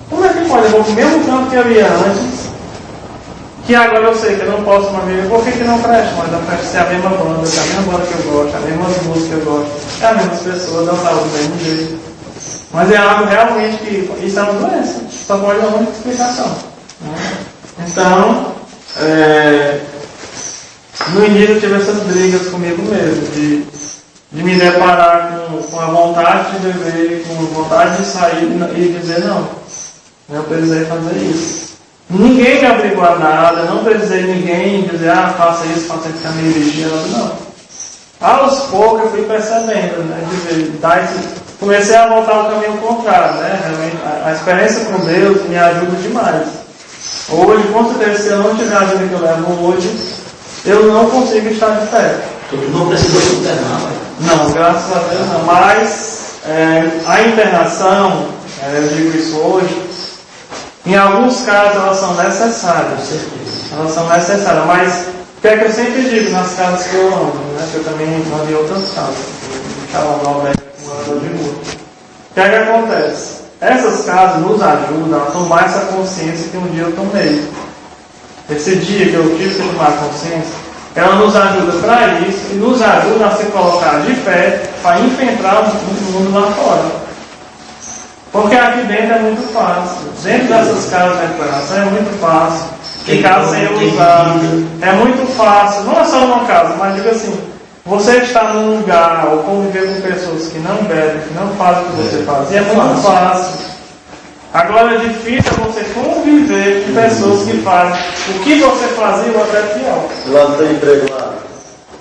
Como é que pode? Eu vou pro mesmo canto que eu ia antes, que agora eu sei que eu não posso mais viver. Por que não presta? Mas a festa é a mesma banda, é a mesma banda que eu gosto, é a mesma música que eu gosto, é a mesma pessoa, dançar do mesmo jeito. Mas é algo realmente que isso é uma doença, só pode dar uma explicação, né? Então, no início eu tive essas brigas comigo mesmo, de me deparar com a vontade de beber, com a vontade de sair e dizer não. Eu precisei fazer isso. Ninguém me obrigou a nada, não precisei ninguém dizer, faça isso, faça isso, ficar meio vigiando, não. Aos poucos eu fui percebendo, né, comecei a voltar ao caminho contrário, né, realmente, a experiência com Deus me ajuda demais. Hoje, com certeza, se eu não tiver a vida que eu levo hoje, eu não consigo estar de pé.
Tu não precisou se internar, né?
Não, graças a Deus não, mas a internação, eu digo isso hoje, em alguns casos elas são necessárias. Elas são necessárias, mas o que é que eu sempre digo nas casas que eu ando, né? Que eu também ando em outras casas. O que é que acontece? Essas casas nos ajudam a tomar essa consciência que um dia eu tomei. Esse dia que eu tive que tomar consciência, ela nos ajuda para isso e nos ajuda a se colocar de pé para enfrentar o mundo lá fora. Porque aqui dentro é muito fácil. Dentro dessas casas de recuperação é muito fácil. Ficar sem usar. É muito fácil. Não é só uma casa, mas diga assim, você está num lugar ou conviver com pessoas que não bebem, que não fazem o que você fazia, é muito fácil. Agora é difícil você conviver com pessoas que fazem o que você fazia ou até pior.
Lá não tem emprego lá.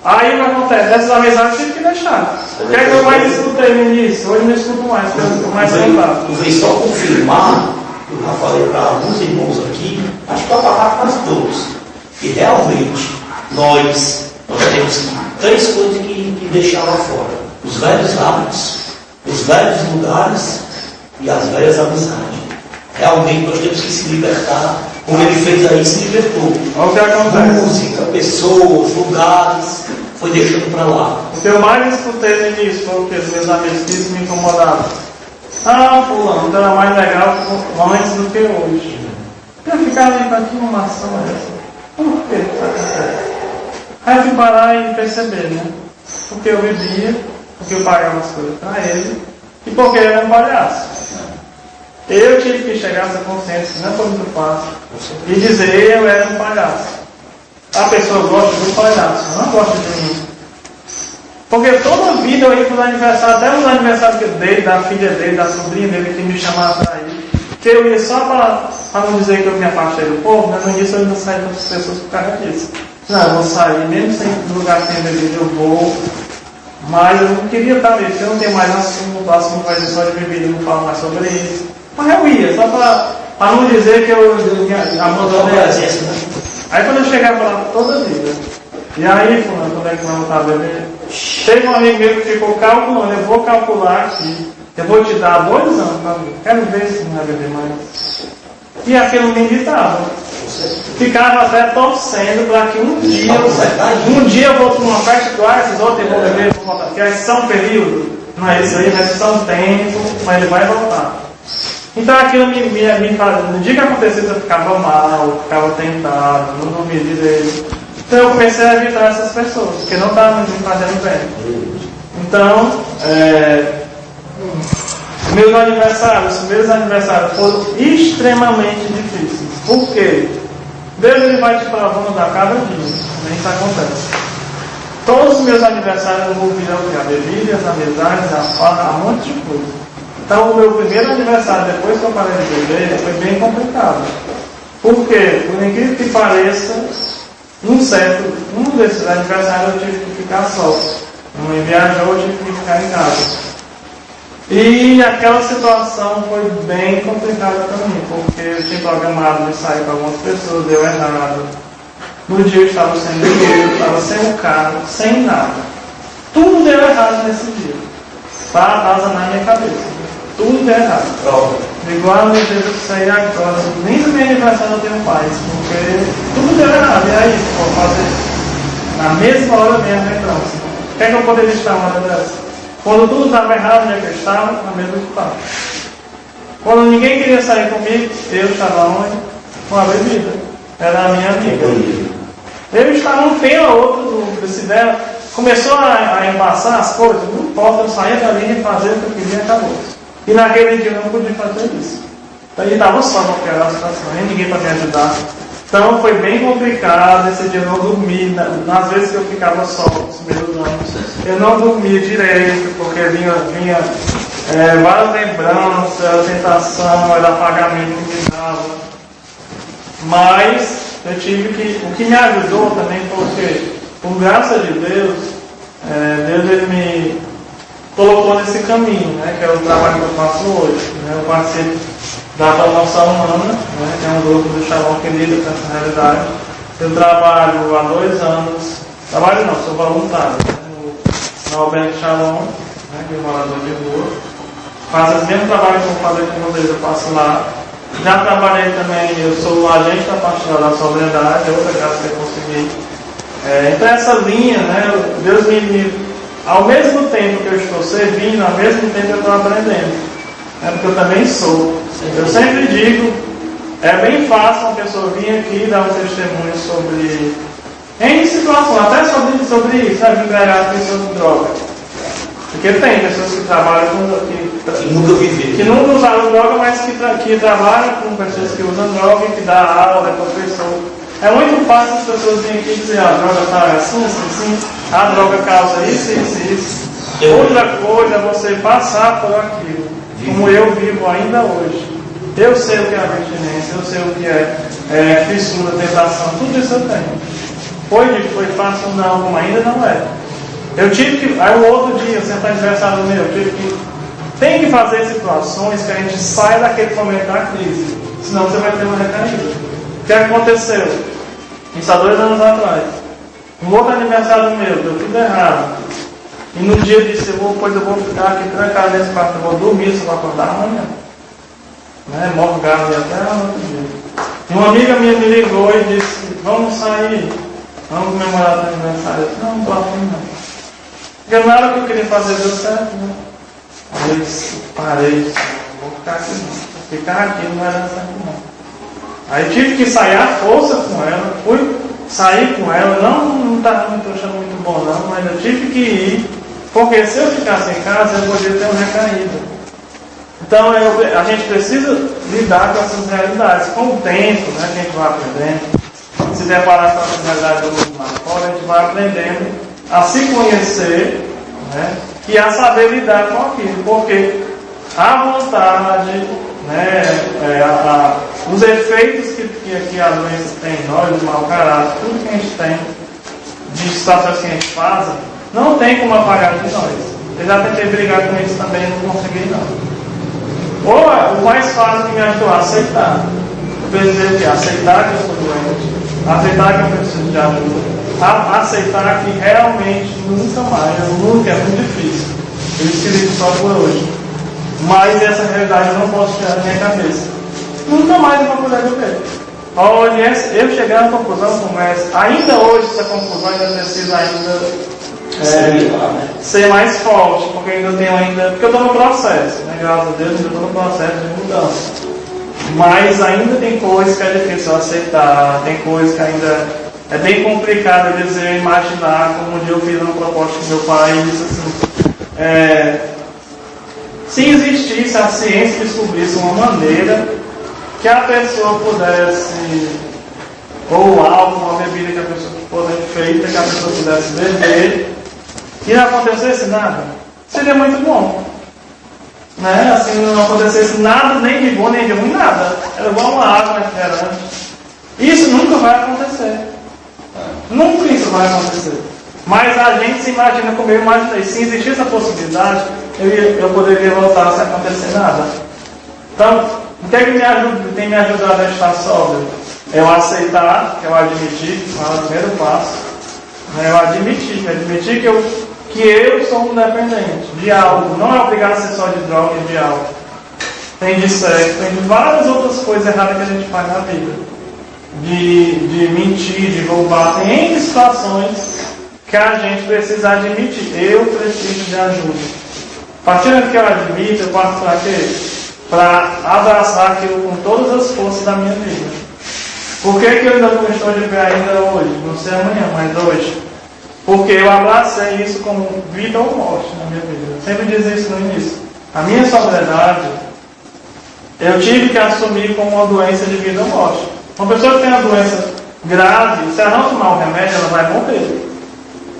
Aí o que acontece? Dessas amizades eu tive que deixar. O que é que eu mais escutei no início? Hoje não escuto mais, porque eu fico mais sentado.
Tu veio só confirmar, eu já falei para alguns irmãos aqui, acho que para falar para todos, que realmente nós temos três coisas que deixar lá fora: os velhos hábitos, os velhos lugares e as velhas amizades. Realmente nós temos que se libertar, como ele fez aí, se libertou.
Olha o que acontece.
Música, pessoas, lugares, foi deixando para lá.
O que eu mais escutei no início foi o que os meus amigos que isso me incomodava. Ah, fulano, então era mais legal antes do que hoje. Eu ficava ali para que uma ação é essa? Por que isso acontece? Aí eu fui parar e perceber, né? Porque eu bebia, porque eu pagava as coisas para ele e porque ele era um palhaço. Eu tive que chegar a essa consciência, que não foi muito fácil, e dizer eu era um palhaço. A pessoa gosta do palhaço, não gosta de mim. Porque toda a vida eu ia para os aniversários, até os aniversários dele, da filha dele, da sobrinha dele, que me chamavam para ir. Que eu ia só para não dizer que eu me afastei do povo, mas no início eu ainda saí com as pessoas por causa disso. Não, eu vou sair, mesmo sem lugar sem bebida eu vou. Mas eu não queria estar mesmo, porque eu não tenho mais assunto, o assunto vai ser só de bebida, eu não falo mais sobre isso. Mas eu ia, só para não dizer que eu abandonei. Aí quando eu chegava lá, toda a vida. E aí, fulano, quando é que não está bebendo? Teve um amigo meu que ficou calculando, eu vou calcular aqui. Eu vou te dar 2 anos para ver. Quero ver se não vai beber mais. E aquilo me irritava. Ficava até torcendo para que um dia eu vou para uma festa do ar, esses outros eu vou beber, vou voltar. Porque é só um período, não é isso aí, mas só um tempo, mas ele vai voltar. Então aquilo me fazia. No dia que acontecesse eu ficava mal, eu ficava tentado, não dormia direito. Então eu comecei a evitar essas pessoas, porque não estavam me fazendo bem. Então, meus aniversários foram extremamente difíceis. Por quê? Deus ele vai te provando a cada dia. Nem isso acontece. Todos os meus aniversários envolviam a bebida, as amizades, a farra, um monte de coisa. Então o meu primeiro aniversário, depois que eu parei de beber, foi bem complicado. Por quê? Por incrível que pareça, um desses aniversários eu tive que ficar só. Não viajou, eu tive que ficar em casa. E aquela situação foi bem complicada para mim, porque eu tinha programado de sair com algumas pessoas, deu errado. No dia eu estava sem dinheiro, eu estava sem o carro, sem nada. Tudo deu errado nesse dia. Tá asa na minha cabeça. Tudo deu errado. Igual meu Deus, eu saí agora. Nem no meu aniversário eu tenho paz, porque tudo deu errado. E aí, vou fazer na mesma hora mesmo, então. O que é que eu poderia estar uma hora dessa? Quando tudo estava errado, onde é que eu estava? Na mesma estava. Quando ninguém queria sair comigo, eu estava onde? Com a bebida. Era a minha amiga. Eu estava um pé ou outro desse dela. Começou a embaçar as coisas, não importa, eu saía dali e fazia o que eu queria e acabou. E naquele dia eu não podia fazer isso. Então eu estava só com aquela situação, nem ninguém para me ajudar. Então foi bem complicado, esse dia eu não dormi, nas vezes que eu ficava só, nos primeiros anos, eu não dormia direito, porque vinha várias lembranças, era tentação, era apagamento que me dava. Mas eu tive que, o que me ajudou também foi que, por graça de Deus, Deus ele me colocou nesse caminho, né, que é o trabalho que eu faço hoje. Né, eu participo da promoção humana, né, que é um grupo do Shalom que lida com essa realidade. Eu trabalho há 2 anos, sou voluntário, né, no Albergue Shalom, né, que é morador de rua. Faço o mesmo trabalho que eu vou fazer com vocês, eu faço lá. Já trabalhei também, eu sou o agente da Pastoral da Sobriedade, outra graça que eu consegui. Então essa linha, né, Deus ao mesmo tempo que eu estou servindo, ao mesmo tempo eu estou aprendendo. Porque eu também sou. Eu sempre digo, é bem fácil uma pessoa vir aqui e dar um testemunho sobre em situação, até sobre isso, sabe, empregar pessoas com droga. Porque tem pessoas que trabalham que nunca usaram droga, mas que trabalham com pessoas que usam droga e que dá aula, é professor. É muito fácil as pessoas virem aqui e dizer, a droga está assim, a droga causa isso. Outra coisa é você passar por aquilo, como eu vivo ainda hoje. Eu sei o que é abstinência, eu sei o que é fissura, tentação, tudo isso eu tenho. Foi fácil? Não, como ainda não é. Eu tive que, aí o outro dia, sempre aniversário meu, tem que fazer situações que a gente saia daquele momento da crise, senão você vai ter uma recaída. O que aconteceu? Isso há 2 anos atrás. Um outro aniversário meu, deu tudo errado. E no dia disse, eu vou ficar aqui trancado nesse quarto, eu vou dormir, só vou acordar amanhã. Né? Morgado até no outro dia. E uma amiga minha me ligou e disse, vamos sair. Vamos comemorar teu aniversário. Eu disse, não estou afim não. Porque na hora que eu queria fazer deu certo, né? Aí eu disse, parei, disse, não vou ficar aqui não. Vou ficar aqui, não vai dar certo não. Aí tive que sair à força com ela, fui sair com ela, não estava muito achando muito bom não, mas eu tive que ir, porque se eu ficasse em casa eu podia ter uma recaída. Então a gente precisa lidar com essas realidades, com o tempo, né, que a gente vai aprendendo, se deparar com essas realidades do mundo lá fora, a gente vai aprendendo a se conhecer, né, e a saber lidar com aquilo, porque a vontade, né, os efeitos que a doença tem em nós, o mau caráter, tudo que a gente tem, de situações que a gente faz, não tem como apagar de nós. Eu já tentei brigar com isso também e não consegui não. Ou o mais fácil que me ajudou a aceitar. Eu precisei o quê? Aceitar que eu sou doente, aceitar que eu preciso de ajuda, aceitar que realmente nunca mais, nunca, é muito difícil. Eu escrevi só por hoje. Mas essa realidade eu não posso tirar da minha cabeça. Nunca mais eu vou poder viver. Olha, eu chegar à conclusão como essa, ainda hoje essa conclusão ainda precisa ser mais forte, porque ainda tenho porque eu estou no processo, né? Graças a Deus eu estou no processo de mudança. Mas ainda tem coisas que é difícil aceitar, tem coisas que ainda é bem complicado eu dizer, imaginar, como um dia eu fiz uma proposta com meu pai e disse assim, se existisse, a ciência descobrisse uma maneira que a pessoa pudesse, ou álcool, uma bebida que a pessoa fosse feita, que a pessoa pudesse beber, e não acontecesse nada, seria muito bom. Né? Assim, não acontecesse nada, nem de bom, nem de ruim, nada. Era igual uma água refrigerante. Isso nunca vai acontecer. Nunca isso vai acontecer. Mas a gente se imagina como eu imaginei. Se existisse essa possibilidade, eu poderia voltar sem acontecer nada. Então, o que é que tem me ajudado a estar sóbrio? É eu aceitar, eu admitir, que é o primeiro passo. Eu admitir que eu sou um dependente de algo. Não é obrigado a ser só de droga e de álcool. Tem de sexo, tem de várias outras coisas erradas que a gente faz na vida. De mentir, de roubar. Tem N situações que a gente precisa admitir. Eu preciso de ajuda. A partir do que eu admito, eu passo para quê? Para abraçar aquilo com todas as forças da minha vida. Por que eu ainda não estou de pé ainda hoje? Não sei amanhã, mas hoje. Porque eu abracei isso como vida ou morte na minha vida. Eu sempre dizia isso no início. A minha sobriedade, eu tive que assumir como uma doença de vida ou morte. Uma pessoa que tem uma doença grave, se ela não tomar o remédio, ela vai morrer.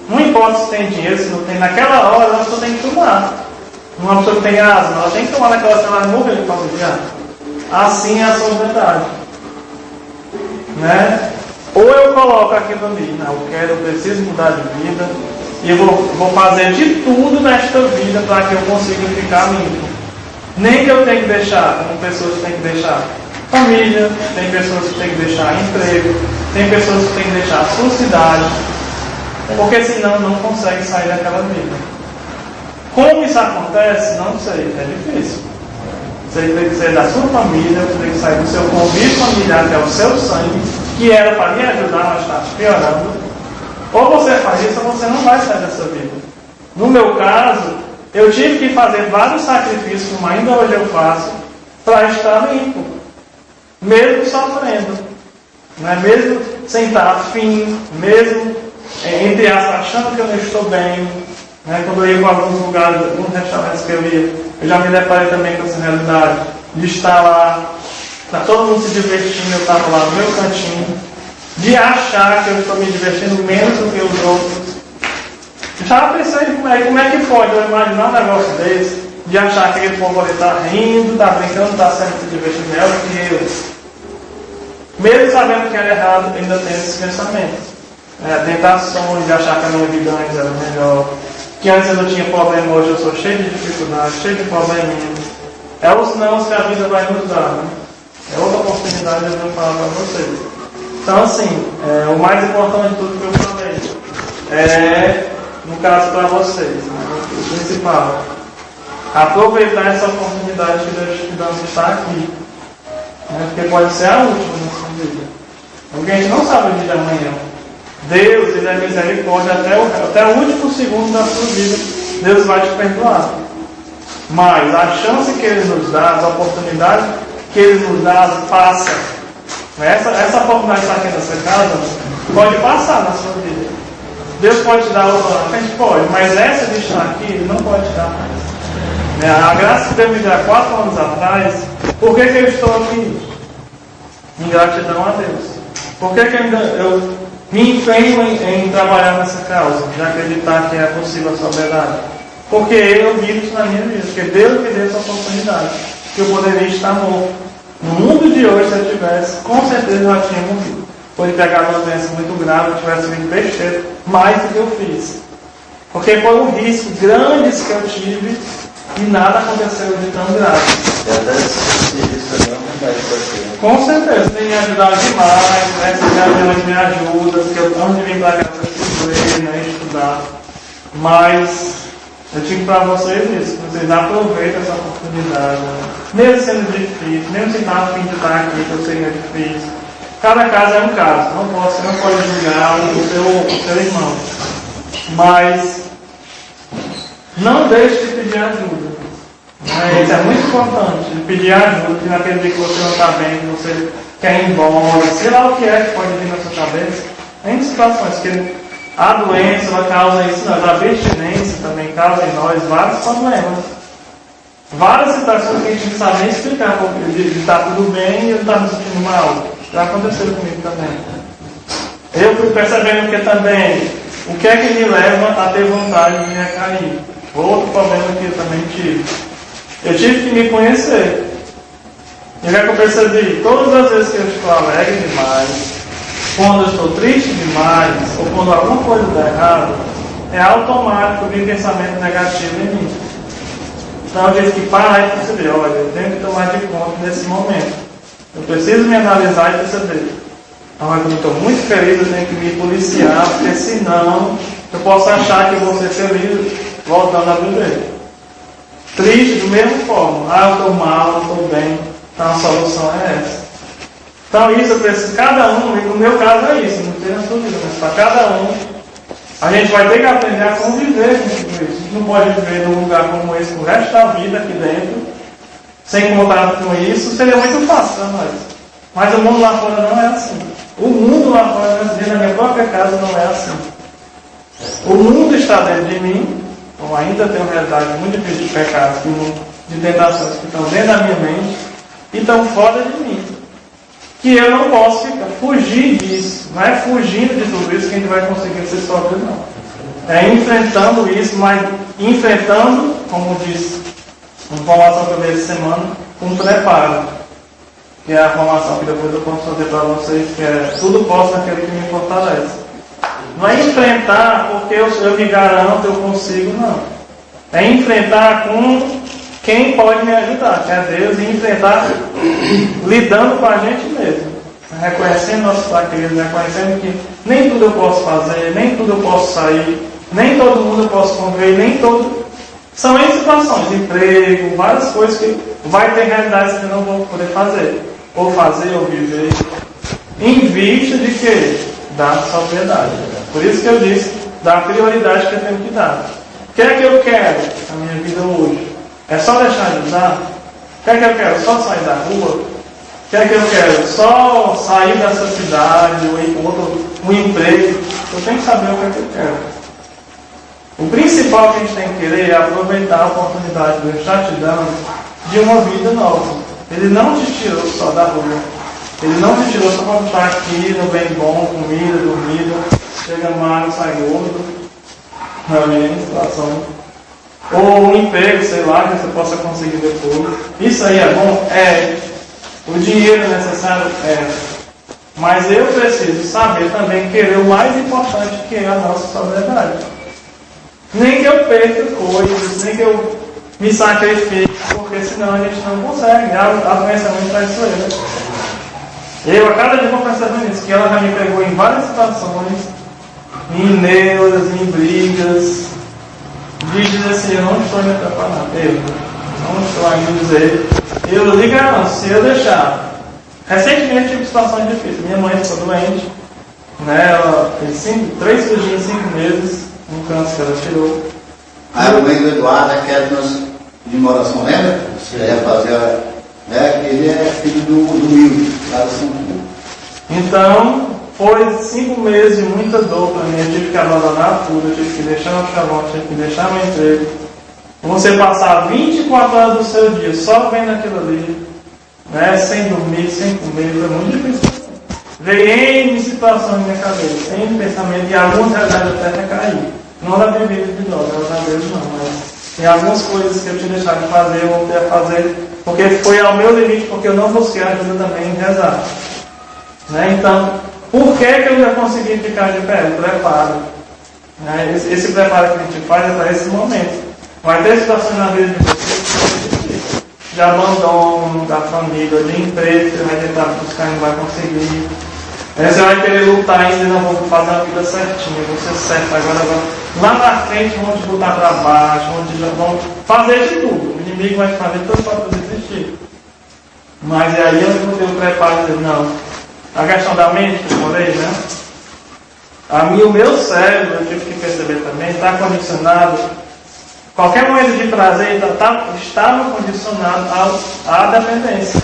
Não importa se tem dinheiro, se não tem. Naquela hora, a pessoa tem que tomar. Uma pessoa que tem asma, ela tem que tomar naquela hora, ela vai morrer por causa de asma. Assim é a sobriedade. Né? Ou eu coloco aquilo ali, eu preciso mudar de vida, e eu vou fazer de tudo nesta vida para que eu consiga ficar limpo. Nem que eu tenha que deixar, como pessoas que têm que deixar família, tem pessoas que têm que deixar emprego, tem pessoas que têm que deixar a sua cidade, porque senão não consegue sair daquela vida. Como isso acontece? Não sei, é difícil. Você tem que sair da sua família, você tem que sair do seu convívio familiar, que é o seu sangue, que era para lhe ajudar, mas está te piorando. Ou você faz isso ou você não vai sair dessa vida. No meu caso, eu tive que fazer vários sacrifícios, como ainda hoje eu faço, para estar limpo. Mesmo sofrendo. Né? Mesmo sem estar afim, mesmo entre aspas, achando que eu não estou bem. Né? Quando eu ia para alguns lugares, alguns restaurantes que eu ia, eu já me deparei também com essa realidade de estar lá, está todo mundo se divertindo, eu estava lá no meu cantinho, de achar que eu estou me divertindo menos do que os outros. Eu estava pensando como é que pode eu imaginar um negócio desse, de achar que aquele povo ali está rindo, está brincando, está sempre se divertindo melhor do que eu. Mesmo sabendo que era errado, ainda tem esses pensamentos. Tentações de achar que a minha vida antes era melhor, que antes eu não tinha problema, hoje eu sou cheio de dificuldades, cheio de probleminhas. É os nãos que a vida vai nos dar, né? É outra oportunidade de eu falar para vocês. Então, assim, o mais importante de tudo que eu falei no caso para vocês, né? O principal, aproveitar essa oportunidade que Deus te dá de estar aqui, né? Porque pode ser a última na sua vida. Porque a gente não sabe o dia de amanhã. Deus, Ele é misericórdia até o último segundo da sua vida. Deus vai te perdoar. Mas a chance que Ele nos dá, a oportunidade que Ele nos dá, passa. Essa oportunidade que está aqui nessa casa pode passar na sua vida. Deus pode te dar outra na frente? Pode, mas essa de estar aqui, Ele não pode te dar mais. A graça que Deus me deu há 4 anos atrás, por que eu estou aqui? Em gratidão a Deus. Por que eu me empenho em trabalhar nessa causa, de acreditar que é possível a sobriedade? Porque eu vi isso na minha vida, porque Deus me deu essa oportunidade, que eu poderia estar morto. No mundo de hoje, se eu tivesse, com certeza eu já tinha morrido. Foi pegar uma doença muito grave, eu tivesse vindo besteira, mais do que eu fiz. Porque foi um risco grande que eu tive e nada aconteceu de tão grave. Com certeza, tem me ajudado demais, né? Minha mãe me ajuda, porque eu amo de vir para cá para estudar, né? Estudar. Mas eu digo para vocês isso, que vocês aproveitem essa oportunidade, né? Mesmo sendo difícil, mesmo se está a fim de estar aqui, que eu sei que é difícil. Cada caso é um caso, não pode julgar o seu irmão. Mas não deixe de pedir ajuda. Isso é muito importante, de pedir ajuda, que naquele dia que você não está bem, que você quer ir embora, sei lá o que é que pode vir na sua cabeça. Em situações que a doença ela causa isso, a abstinência também causa em nós vários problemas. Várias situações que a gente não sabe nem explicar, porque de estar tudo bem e eu estar me sentindo mal. Já aconteceu comigo também. Eu fui percebendo que também, o que é que me leva a ter vontade de recair? Outro problema que eu também tive. Eu tive que me conhecer. E o que é que eu percebi? Todas as vezes que eu estou alegre demais, quando eu estou triste demais, ou quando alguma coisa dá errado, é automático vir pensamento negativo em mim. Então eu tive que parar e perceber, olha, eu tenho que tomar de conta nesse momento. Eu preciso me analisar e perceber. Então, quando eu estou muito feliz, eu tenho que me policiar, porque senão eu posso achar que eu vou ser feliz voltando a viver. Triste, do mesmo forma. Eu estou mal, eu estou bem. Então, a solução é essa. Então, isso eu preciso, cada um, e no meu caso é isso, não tem na sua vida, mas para cada um, a gente vai ter que aprender a conviver com tudo isso. A gente não pode viver num lugar como esse o resto da vida aqui dentro, sem contato com isso, seria muito fácil para nós. Mas o mundo lá fora não é assim. O mundo lá fora, dentro da minha própria casa, não é assim. O mundo está dentro de mim, então ainda tenho realidade muito difícil de pecados, de tentações que estão dentro da minha mente e estão fora de mim. Que eu não posso fugir disso. Não é fugindo de tudo isso que a gente vai conseguir ser sóbrio, não. É enfrentando isso, mas enfrentando, como disse, uma formação que eu dei essa semana, com preparo. Que é a formação que depois eu posso fazer para vocês, que é tudo posso naquele que me fortalece. Não é enfrentar porque eu me garanto, eu consigo, não. É enfrentar com quem pode me ajudar, que é Deus, e enfrentar lidando com a gente mesmo. Reconhecendo nossas fraquezas, reconhecendo que nem tudo eu posso fazer, nem tudo eu posso sair, nem todo mundo eu posso conviver, nem todo... São em situações, emprego, várias coisas que vai ter realidades que eu não vou poder fazer. Ou fazer, ou viver. Em vista de quê? Da sobriedade. Por isso que eu disse, da prioridade que eu tenho que dar. O que é que eu quero na minha vida hoje? É só deixar de usar? O que é que eu quero? Só sair da rua? O que é que eu quero? Só sair dessa cidade, ou ir para um emprego? Eu tenho que saber o que é que eu quero. O principal que a gente tem que querer é aproveitar a oportunidade que Deus está te dando de uma vida nova. Ele não te tirou só da rua. Ele não te tirou só para estar aqui no bem bom, comida, dormida, chega magro, sai gordo. Amém, situação. Ou um emprego, sei lá, que você possa conseguir depois. Isso aí é bom? É. O dinheiro é necessário? É. Mas eu preciso saber também querer o mais importante, que é a nossa sobriedade. Nem que eu perca coisas, nem que eu me sacrifique, porque senão a gente não consegue. A doença é muito traiçoeira. Eu a cada dia vou percebendo isso, que ela já me pegou em várias situações, em neuras, em brigas, de dizer assim, eu não estou me preparando, eu não estou ainda dizer, eu lhe garanto, se eu deixar. Recentemente tive situações difíceis, minha mãe ficou doente, Né? Ela fez 3 cirurgias em 5 meses, um câncer que ela tirou.
Aí o mãe do Eduardo, aquela de Moração, lembra? Ele ia fazer, né? Ele é filho do Will, lá de São Paulo.
Então, foi 5 meses de muita dor para mim. Eu tive que abandonar tudo, eu tive que deixar meu chavão, tive que deixar meu emprego. Você passar 24 horas do seu dia só vendo aquilo ali, né? Sem dormir, sem comer, foi muito difícil. Veio N situações na minha cabeça, N pensamento, e algumas realidades até recaí. Não da bebida de droga, graças a Deus não, mas tem algumas coisas que eu tinha deixado de fazer, eu voltei a fazer, porque foi ao meu limite, porque eu não busquei ajuda também em rezar. Né? Então, por que eu já consegui ficar de pé? O preparo. Né? Esse preparo que a gente faz é para esse momento. Vai ter situações na vida de você de abandono da família, de emprego, você vai tentar buscar e não vai conseguir. Você vai querer lutar ainda e não vou fazer uma vida certinha, vou ser certo agora. Lá na frente vão te botar para baixo, vão fazer de tudo. O inimigo vai fazer tudo para você desistir. Mas é aí onde eu preparo e dizer, não. A questão da mente que eu falei, né? O meu cérebro, eu tive que perceber também, está condicionado. Qualquer momento de prazer estava condicionado à dependência.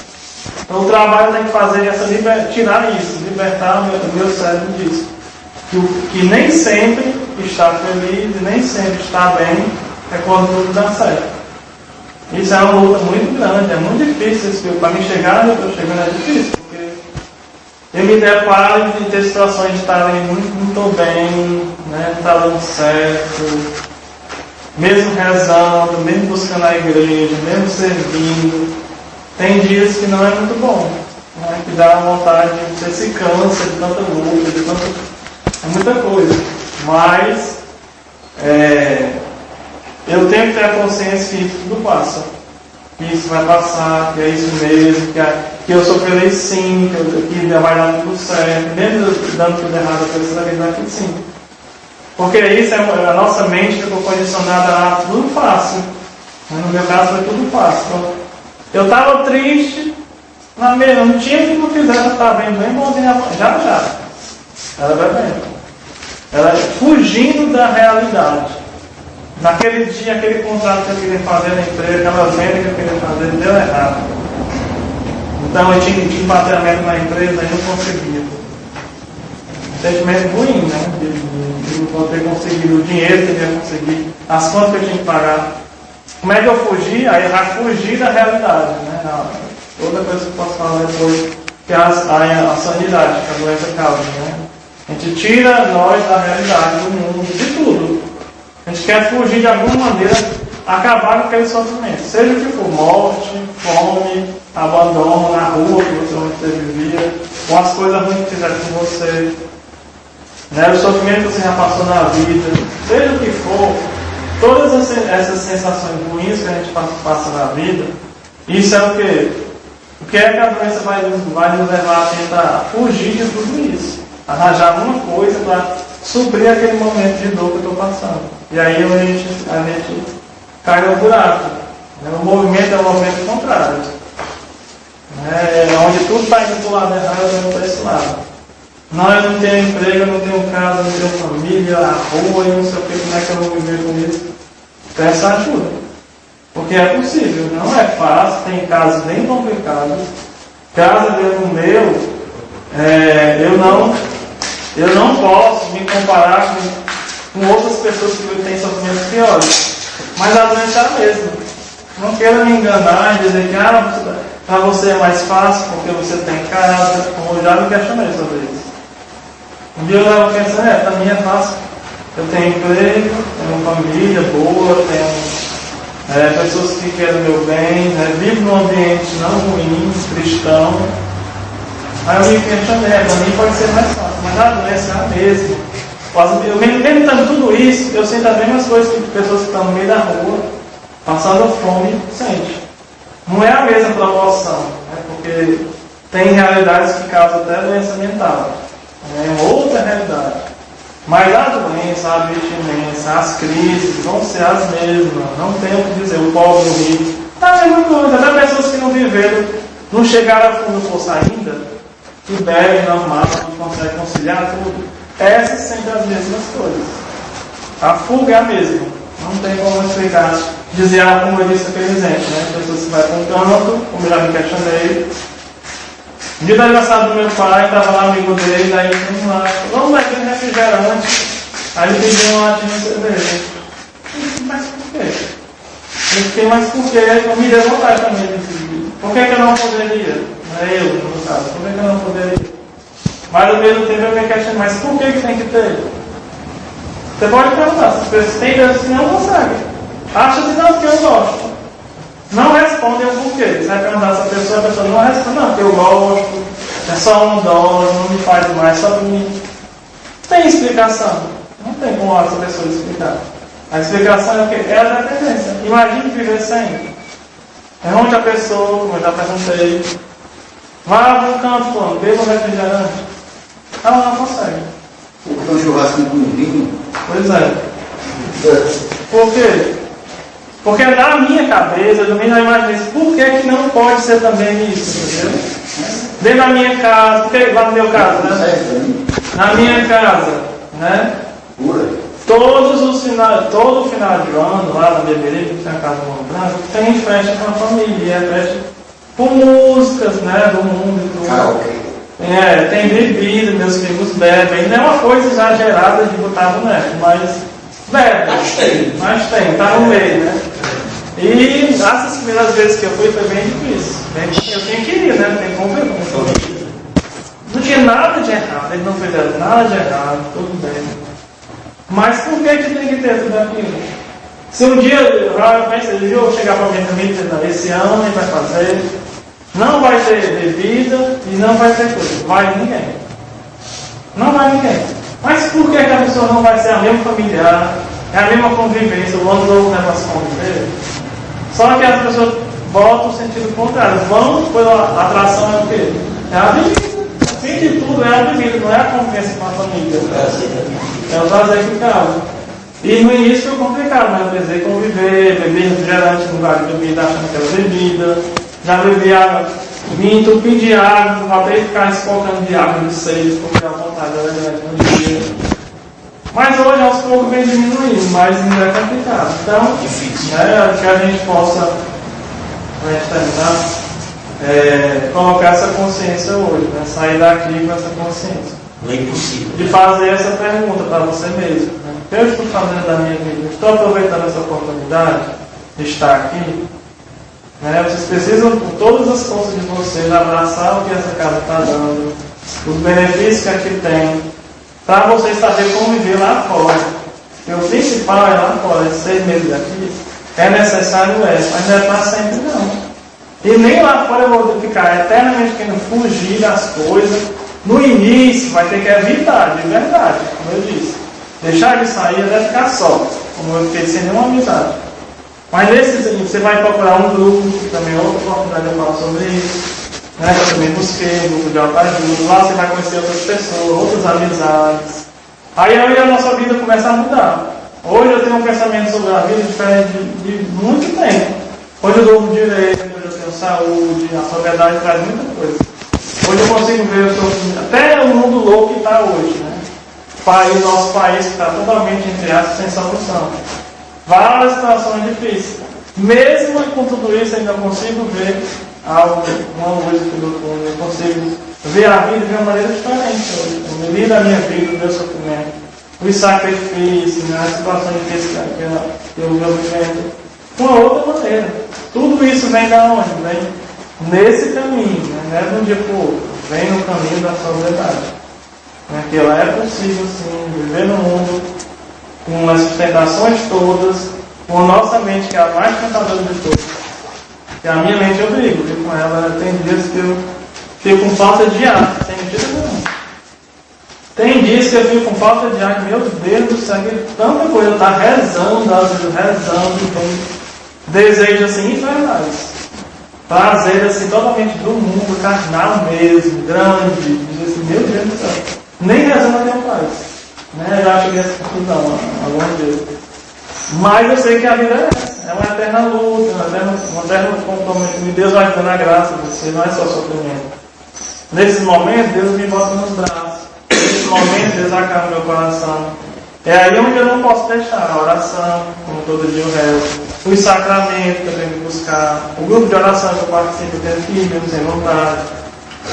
Então o trabalho tem que fazer tirar isso, libertar o meu cérebro disso. Que nem sempre está feliz e nem sempre está bem é quando tudo dá certo. Isso é uma luta muito grande, é muito difícil isso. Para mim chegar onde eu estou chegando é difícil, porque eu me deparo de ter situações de estarem muito bem, né, não está dando certo, mesmo rezando, mesmo buscando a igreja, mesmo servindo. Tem dias que não é muito bom, né? Que dá vontade, você se cansa de tanta luta, é muita coisa. Mas eu tenho que ter a consciência que isso tudo passa. Que isso vai passar, que é isso mesmo, que eu sou feliz sim, que vai dar tudo certo, mesmo dando tudo errado, a terceira vez vai tudo sim. Porque isso a nossa mente ficou condicionada a tudo fácil. No meu caso foi tudo fácil. Eu estava triste, não tinha que não fizesse, eu estava bem bonzinho, já. Ela vai bem. Ela fugindo da realidade. Naquele dia, aquele contrato que eu queria fazer na empresa, aquela venda que eu queria fazer, deu errado. Então eu tinha que bater a meta na empresa e não conseguia. Um sentimento ruim, né? De não ter conseguido o dinheiro que eu ia conseguir, as contas que eu tinha que pagar. Como é que eu fugi? Aí eu já fugi da realidade, né? Outra coisa que eu posso falar depois, que é a sanidade, que a doença causa, né? A gente tira nós da realidade, do mundo, de tudo. A gente quer fugir de alguma maneira, acabar com aquele sofrimento. Seja o que for, morte, fome, abandono na rua, onde você vivia, ou as coisas ruins que fizeram com você, né? O sofrimento que você já passou na vida, seja o que for. Todas essas sensações ruins que a gente passa na vida, isso é o quê? O que é que a doença vai nos levar a tentar fugir de tudo isso? Arranjar alguma coisa para suprir aquele momento de dor que eu estou passando. E aí a gente cai no buraco. O movimento é o movimento contrário. Onde tudo está indo para o lado errado, eu vou para esse lado. Não, eu não tenho emprego, eu não tenho casa, eu não tenho família, a rua, eu não sei o que, como é que eu vou viver com isso. Peça ajuda. Porque é possível, não é fácil, tem casos bem complicados. Caso do meu, eu não posso me comparar com outras pessoas que têm sofrimentos piores. Mas a doença é a mesma. Não quero me enganar e dizer que para você é mais fácil porque você tem casa, como eu já me questionei sobre isso. Um dia eu estava pensando, para mim é fácil. Eu tenho emprego, tenho uma família boa, tenho pessoas que querem o meu bem, vivo num ambiente não ruim, cristão. Aí eu me questionei, para mim pode ser mais fácil, mas a doença é a mesma. Eu mesmo tendo tudo isso, eu sinto as mesmas coisas que pessoas que estão no meio da rua, passando fome, sente. Não é a mesma proporção, porque tem realidades que causam até doença mental. É outra realidade. Mas a doença, a abstinência, as crises vão ser as mesmas. Não tem o que dizer, o pobre, o rico. É a mesma coisa. Até pessoas que não viveram, não chegaram a fundo do poço ainda, que bebe normal, que consegue conciliar tudo. Essas sempre as mesmas coisas. A fuga é a mesma. Não tem como explicar. Dizer, como eu disse aquele exemplo, né? A pessoa se vai para um canto, como eu já me questionei. No dia do aniversário do meu pai, estava lá amigo dele, daí vamos lá, vamos lá aquele refrigerante. Aí ele pediu uma latinha de cerveja. Mas por quê? Eu fiquei, mas por quê? Eu me deu vontade também de decidir. Por que eu não poderia? Não é eu, no caso. Por que eu não poderia? Mas ao mesmo tempo eu me questiono, mas por que tem que ter? Você pode perguntar, se tem Deus que não consegue. Acha que não, porque eu gosto. Não respondem o porquê. Você vai perguntar se a pessoa não responde, não, porque eu gosto, é só um dose, não me faz mais, só para mim. Tem explicação. Não tem como essa pessoa explicar. A explicação é o quê? É a dependência. Imagine viver sem. É onde a pessoa, como eu já perguntei, vá para um canto, plano, beba um refrigerante. Ela não consegue.
Porque um churrasco com vinho.
Pois é. Por quê? Porque na minha cabeça, eu também já imaginei isso. Por que não pode ser também isso? Entendeu? Dentro da minha casa, porque lá no meu caso, né? Na minha casa, né? Todo final de ano, lá na Beberê, que tem a casa do Mundo Branco, tem festa com a família, é festa com músicas, né? Do mundo e tudo. Tem bebida, meus filhos bebem. Não é uma coisa exagerada de botar boneco, mas bebe. Mas tem, tá no meio, né? E essas primeiras vezes que eu fui foi bem difícil. Eu tenho que ir, né? Tem que conviver. Não tinha nada de errado, eles não fizeram nada de errado, tudo bem. Mas por que tem que ter tudo aquilo? Se um dia eu chegar para a minha família e dizer, esse ano a gente vai fazer, não vai ter bebida e não vai ter coisa. Vai ninguém. Não vai ninguém. Mas por que a pessoa não vai ser a mesma familiar, é a mesma convivência, o ano novo negócio conviver? Só que as pessoas botam o sentido contrário. Vão pela atração é o quê? É a bebida. O fim de tudo é a bebida, não é a convivência com a família. É o prazer que causa. E no início foi complicado, né? Eu precisei conviver, beber refrigerante no lugar de bebida, achando que era bebida. Já bebi água, me entupi de água, voltei a ficar espocando de água de seis, porque a vontade era grande no dia. Mas hoje aos poucos vem diminuindo, mas ainda é complicado. Então, difícil. Que a gente possa colocar essa consciência hoje, né? Sair daqui com essa consciência.
Não é impossível.
De fazer essa pergunta para você mesmo. Né? O que eu estou fazendo da minha vida? Estou aproveitando essa oportunidade de estar aqui? Vocês precisam, com todas as forças de vocês, abraçar o que essa casa está dando, os benefícios que aqui tem, para vocês saberem conviver lá fora. Porque o principal é lá fora, esses 6 meses aqui, é necessário mas não é para sempre não. E nem lá fora eu vou ficar eternamente querendo fugir das coisas. No início vai ter que evitar, de verdade, como eu disse. Deixar de sair até ficar só, como eu fiquei sem nenhuma amizade. Mas nesse você vai procurar um grupo, que também é outra oportunidade de falar sobre isso. Eu também busquei um grupo de autoajuda. Lá você vai conhecer outras pessoas, outras amizades. Aí a nossa vida começa a mudar. Hoje eu tenho um pensamento sobre a vida diferente de muito tempo. Hoje eu durmo direito, hoje eu tenho saúde, a sobriedade traz muita coisa. Hoje eu consigo ver até o mundo louco que está hoje. Né? Nosso país que está totalmente, entre aspas, sem solução. Várias situações difíceis. Mesmo com tudo isso, ainda consigo ver uma luz do fundo. Eu consigo ver a vida de uma maneira diferente hoje. Eu me lido a minha vida, o meu sofrimento, os sacrifícios, as situações difíceis que eu vivendo, de uma outra maneira. Tudo isso vem da onde? Vem nesse caminho, né? Não é de um dia para o outro. Vem no caminho da sobriedade. Que ela é possível, sim, viver no mundo com as sustentações todas, com a nossa mente, que é a mais tentadora de todas. Que a minha mente eu brigo com ela. Tem dias que eu fico com falta de ar, sem mentira nenhuma. Tem dias que eu fico com falta de ar, meu Deus do céu, que tanta coisa, eu estou rezando, às vezes rezando, tem desejos assim infernais. Prazer assim, totalmente do mundo, carnal mesmo, grande, diz assim, meu Deus do céu. Nem rezando eu tenho paz. Eu já cheguei a essa conclusão há alguns dias. Mas eu sei que a vida é essa. É uma eterna luta, um eterno comprometimento. Deus vai te dando a graça, você não é só sofrimento. Nesses momentos, Deus me bota nos braços. Nesses momentos, Deus acalma meu coração. É aí onde eu não posso deixar a oração, como todo dia eu rezo, os sacramentos que eu tenho que buscar, o grupo de oração que eu participo, eu tenho que ir mesmo sem vontade,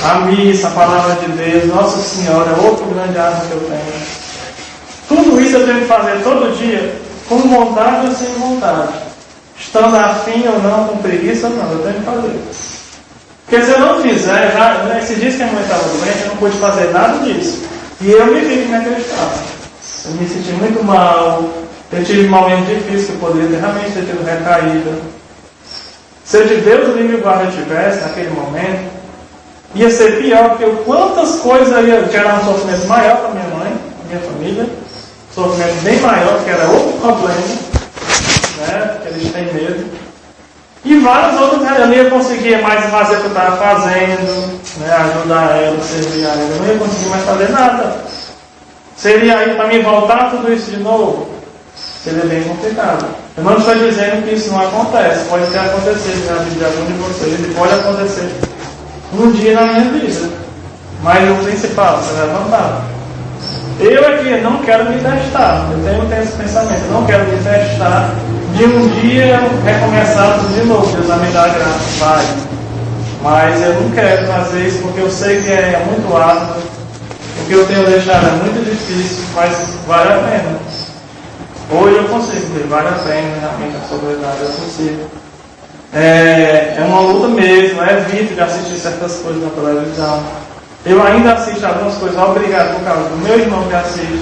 a missa, a palavra de Deus, Nossa Senhora, outro grande arma que eu tenho. Tudo isso eu tenho que fazer todo dia, com vontade ou sem vontade. Estando afim ou não, com preguiça ou não, eu tenho que fazer. Porque se eu não fizer, esses dias que a mãe estava doente, eu não pude fazer nada disso. E eu me vi naquele estado. Eu me senti muito mal, eu tive momentos difíceis que eu poderia realmente ter tido recaída. Se eu de Deus o livre guarda eu tivesse naquele momento, ia ser pior, porque quantas coisas ia gerar um sofrimento maior para minha mãe, minha família, um sofrimento bem maior, que era outro problema, né, que eles têm medo. E várias outras, eu não ia conseguir mais fazer o que eu estava fazendo, né, ajudar ela, servir a ela, eu não ia conseguir mais fazer nada. Seria aí para mim voltar tudo isso de novo? Seria bem complicado. Eu não estou dizendo que isso não acontece. Pode ter acontecido na vida de algum de vocês e pode acontecer um dia na minha vida. Mas o principal, você levantar. Eu aqui não quero me testar. Eu tenho esse pensamento. Eu não quero me testar de um dia recomeçar tudo de novo. Deus vai me dar graça. Vai. Mas eu não quero fazer isso porque eu sei que é muito árduo. O que eu tenho deixado é muito difícil, mas vale a pena. Hoje eu consigo ver, vale a pena, realmente a sobriedade eu consigo. É uma luta mesmo, evito de assistir certas coisas na televisão. Eu ainda assisto algumas coisas, obrigado por causa do meu irmão que assiste.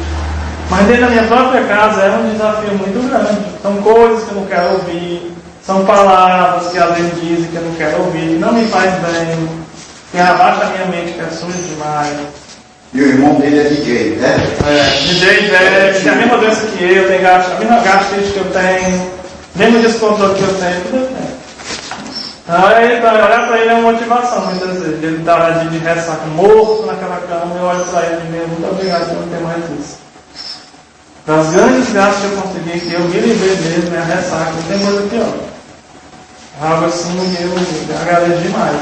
Mas dentro da minha própria casa é um desafio muito grande. São coisas que eu não quero ouvir, são palavras que às vezes dizem que eu não quero ouvir, que não me faz bem, que abaixa a minha mente, que é suja demais.
E o irmão dele é DJ, né?
DJ velho, tem a mesma doença que eu, tem a mesma gastrite que eu tenho, mesmo descontrole que eu tenho, tudo eu tenho. Aí, olhar para ele é uma motivação, muitas vezes. Ele está de ressaca, morto naquela cama, eu olho para ele e digo, muito obrigado por não ter mais isso. Das grandes graças que eu consegui, que eu me livrei mesmo, é a ressaca, não tem coisa pior. Algo assim, eu agradeço demais.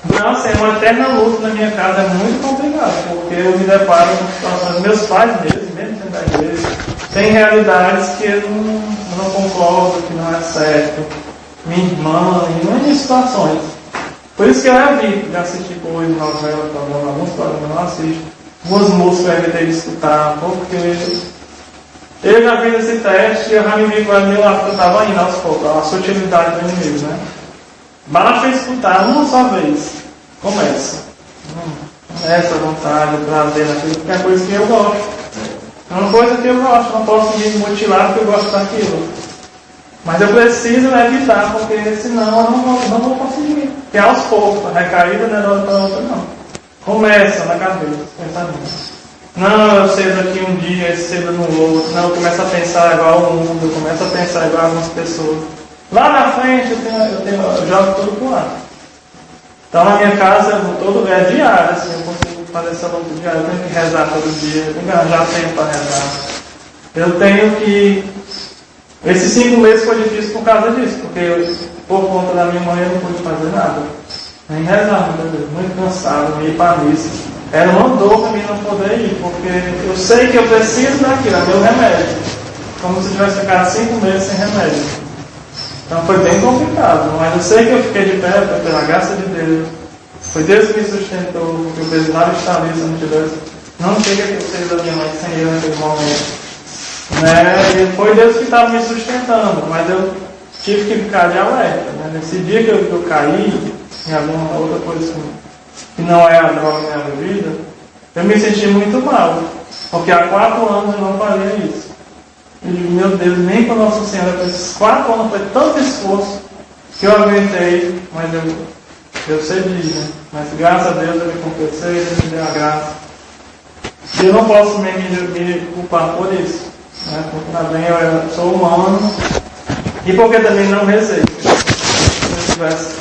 Nossa, é uma eterna luta na minha casa, é muito complicado, porque eu me deparo com situações, meus pais mesmo dentro da igreja, tem realidades que eu não concordo, que não é certo, minha irmã, em muitas situações. Por isso que eu evito de assistir coisas, novelas, alguns programas eu não assisto, algumas músicas eu evitei de escutar, porque eu já fiz esse teste e eu já me vi com ela meio lá que eu estava indo aos poucos, a sutilidade do inimigo, né? Basta escutar uma só vez. Começa. Essa vontade, o prazer naquilo, porque é coisa que eu gosto. É uma coisa que eu gosto, não posso me mutilar porque eu gosto daquilo. Mas eu preciso evitar, porque senão eu não vou conseguir. Porque aos poucos, a recaída não é de hora para outra, não. Começa na cabeça, pensamento. Não, eu cedo aqui um dia, eu cedo no outro. Não, eu começo a pensar igual ao mundo, eu começo a pensar igual a algumas pessoas. Lá na frente eu jogo tudo pro lado. Então na minha casa é diário, assim, eu consigo fazer essa luta diária, eu tenho que rezar todo dia, eu tenho que arranjar tempo para rezar. Eu tenho que. Esses 5 meses foi difícil por causa disso, porque por conta da minha mãe eu não pude fazer nada. Nem rezar, muito cansado, ir para a missa. Era uma dor para mim não poder ir, porque eu sei que eu preciso daquilo, é meu remédio. Como se eu tivesse ficado 5 meses sem remédio. Então foi bem complicado, mas eu sei que eu fiquei de pé pela graça de Deus. Foi Deus que me sustentou, porque eu precisava estar ali se eu não tivesse. Não chega que eu seja da minha mãe sem eu naquele momento. Né? E foi Deus que estava me sustentando, mas eu tive que ficar de alerta. Né? Nesse dia que eu caí em alguma outra coisa que não é a droga na minha vida, eu me senti muito mal, porque há 4 anos eu não fazia isso. Eu digo, meu Deus, nem com Nossa Senhora, por esses 4 anos foi tanto esforço que eu aguentei, mas eu cedi, né? Mas graças a Deus eu me confessei, Ele me deu a graça. E eu não posso me culpar por isso, né? Porque também eu sou humano e porque também não rezei. Se eu tivesse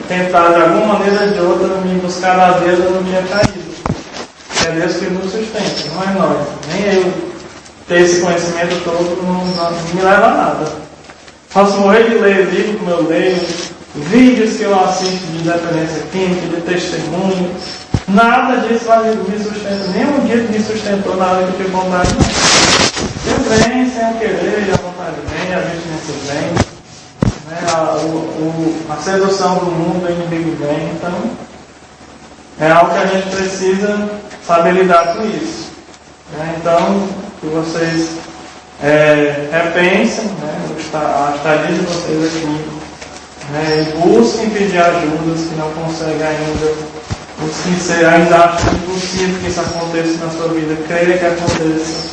tentado de alguma maneira ou de outra me buscar a Deus, eu não tinha caído. É Deus que nos sustenta, não é nós, nem eu. Ter esse conhecimento todo não me leva a nada. Posso morrer de ler livro como eu leio, vídeos que eu assisto de dependência química, de testemunho, nada disso vai me sustentar. Nenhum dia me sustentou na hora que eu tive vontade. Eu venho sem eu querer, e a vontade vem, a abstinência vem, né? A sedução do mundo, o inimigo vem. Então, é algo que a gente precisa saber lidar com isso. Né? Então, que vocês repensem, né, a estadia de vocês aqui, né, e busquem pedir ajuda os que não conseguem ainda, os que ainda acham impossível que isso aconteça na sua vida, creia que aconteça.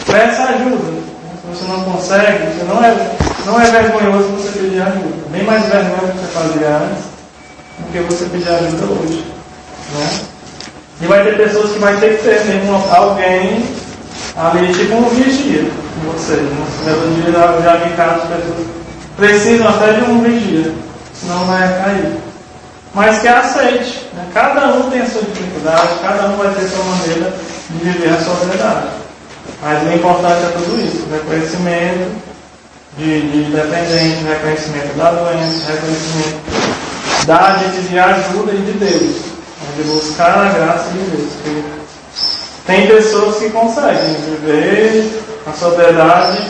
Peça ajuda. Se você não consegue, você não é vergonhoso você pedir ajuda. Nem mais vergonha do que você fazia antes do que você pedir ajuda hoje. Né? E vai ter pessoas que vai ter que ter mesmo alguém ali, tipo um vigia com você. Eu já vi casos de pessoas que precisam até de um vigia, senão vai cair. Mas que aceite. Né? Cada um tem a sua dificuldade, cada um vai ter a sua maneira de viver a sua verdade. Mas o importante é tudo isso: reconhecimento de dependente, reconhecimento da doença, reconhecimento da gente de ajuda e de Deus, de buscar a graça de Deus. Porque tem pessoas que conseguem viver a sua verdade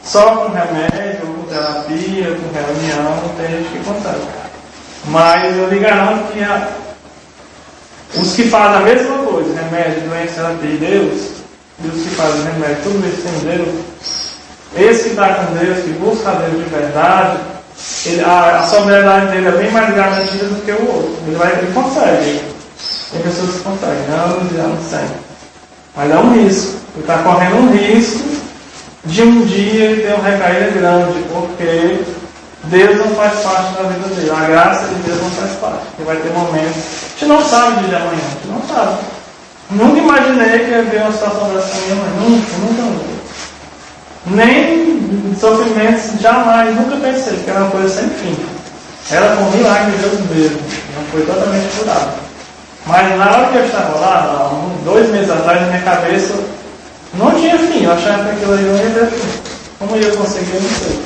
só com remédio, ou com terapia, ou com reunião, tem gente que consegue. Mas eu lhe garanto que os que fazem a mesma coisa, remédio, doença, terapia e Deus, e os que fazem remédio, tudo isso tem Deus, esse que está com Deus, que busca a Deus de verdade, a sua verdade dele é bem mais garantida do que o outro. Ele consegue. Tem pessoas que conseguem, anos e anos sempre. Mas é um risco. Ele está correndo um risco de um dia ele ter uma recaída grande, porque Deus não faz parte da vida dele. A graça de Deus não faz parte. Ele vai ter momentos. A gente não sabe o dia de amanhã, a gente não sabe. Nunca imaginei que ia ver uma situação dessa minha mãe. Nunca. Nem sofrimentos, jamais, nunca pensei, que era uma coisa sem fim. Ela com milagre de Deus mesmo. Não foi totalmente curada. Mas na hora que eu estava lá, 2 meses atrás, na minha cabeça, não tinha fim. Eu achava que aquilo ali não ia ter fim. Como eu ia conseguir, eu não sei.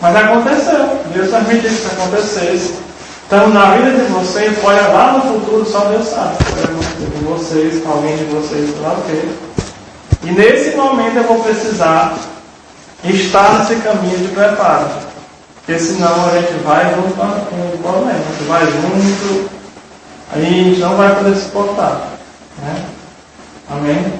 Mas aconteceu. Deus permitiu que isso acontecesse. Então, na vida de vocês, pode lá no futuro, só Deus sabe. Pode acontecer com vocês, com alguém de vocês, sei lá o quê. E nesse momento eu vou precisar estar nesse caminho de preparo. Porque senão a gente vai junto com o problema. A gente vai junto, aí a gente não vai poder suportar. Né? Amém?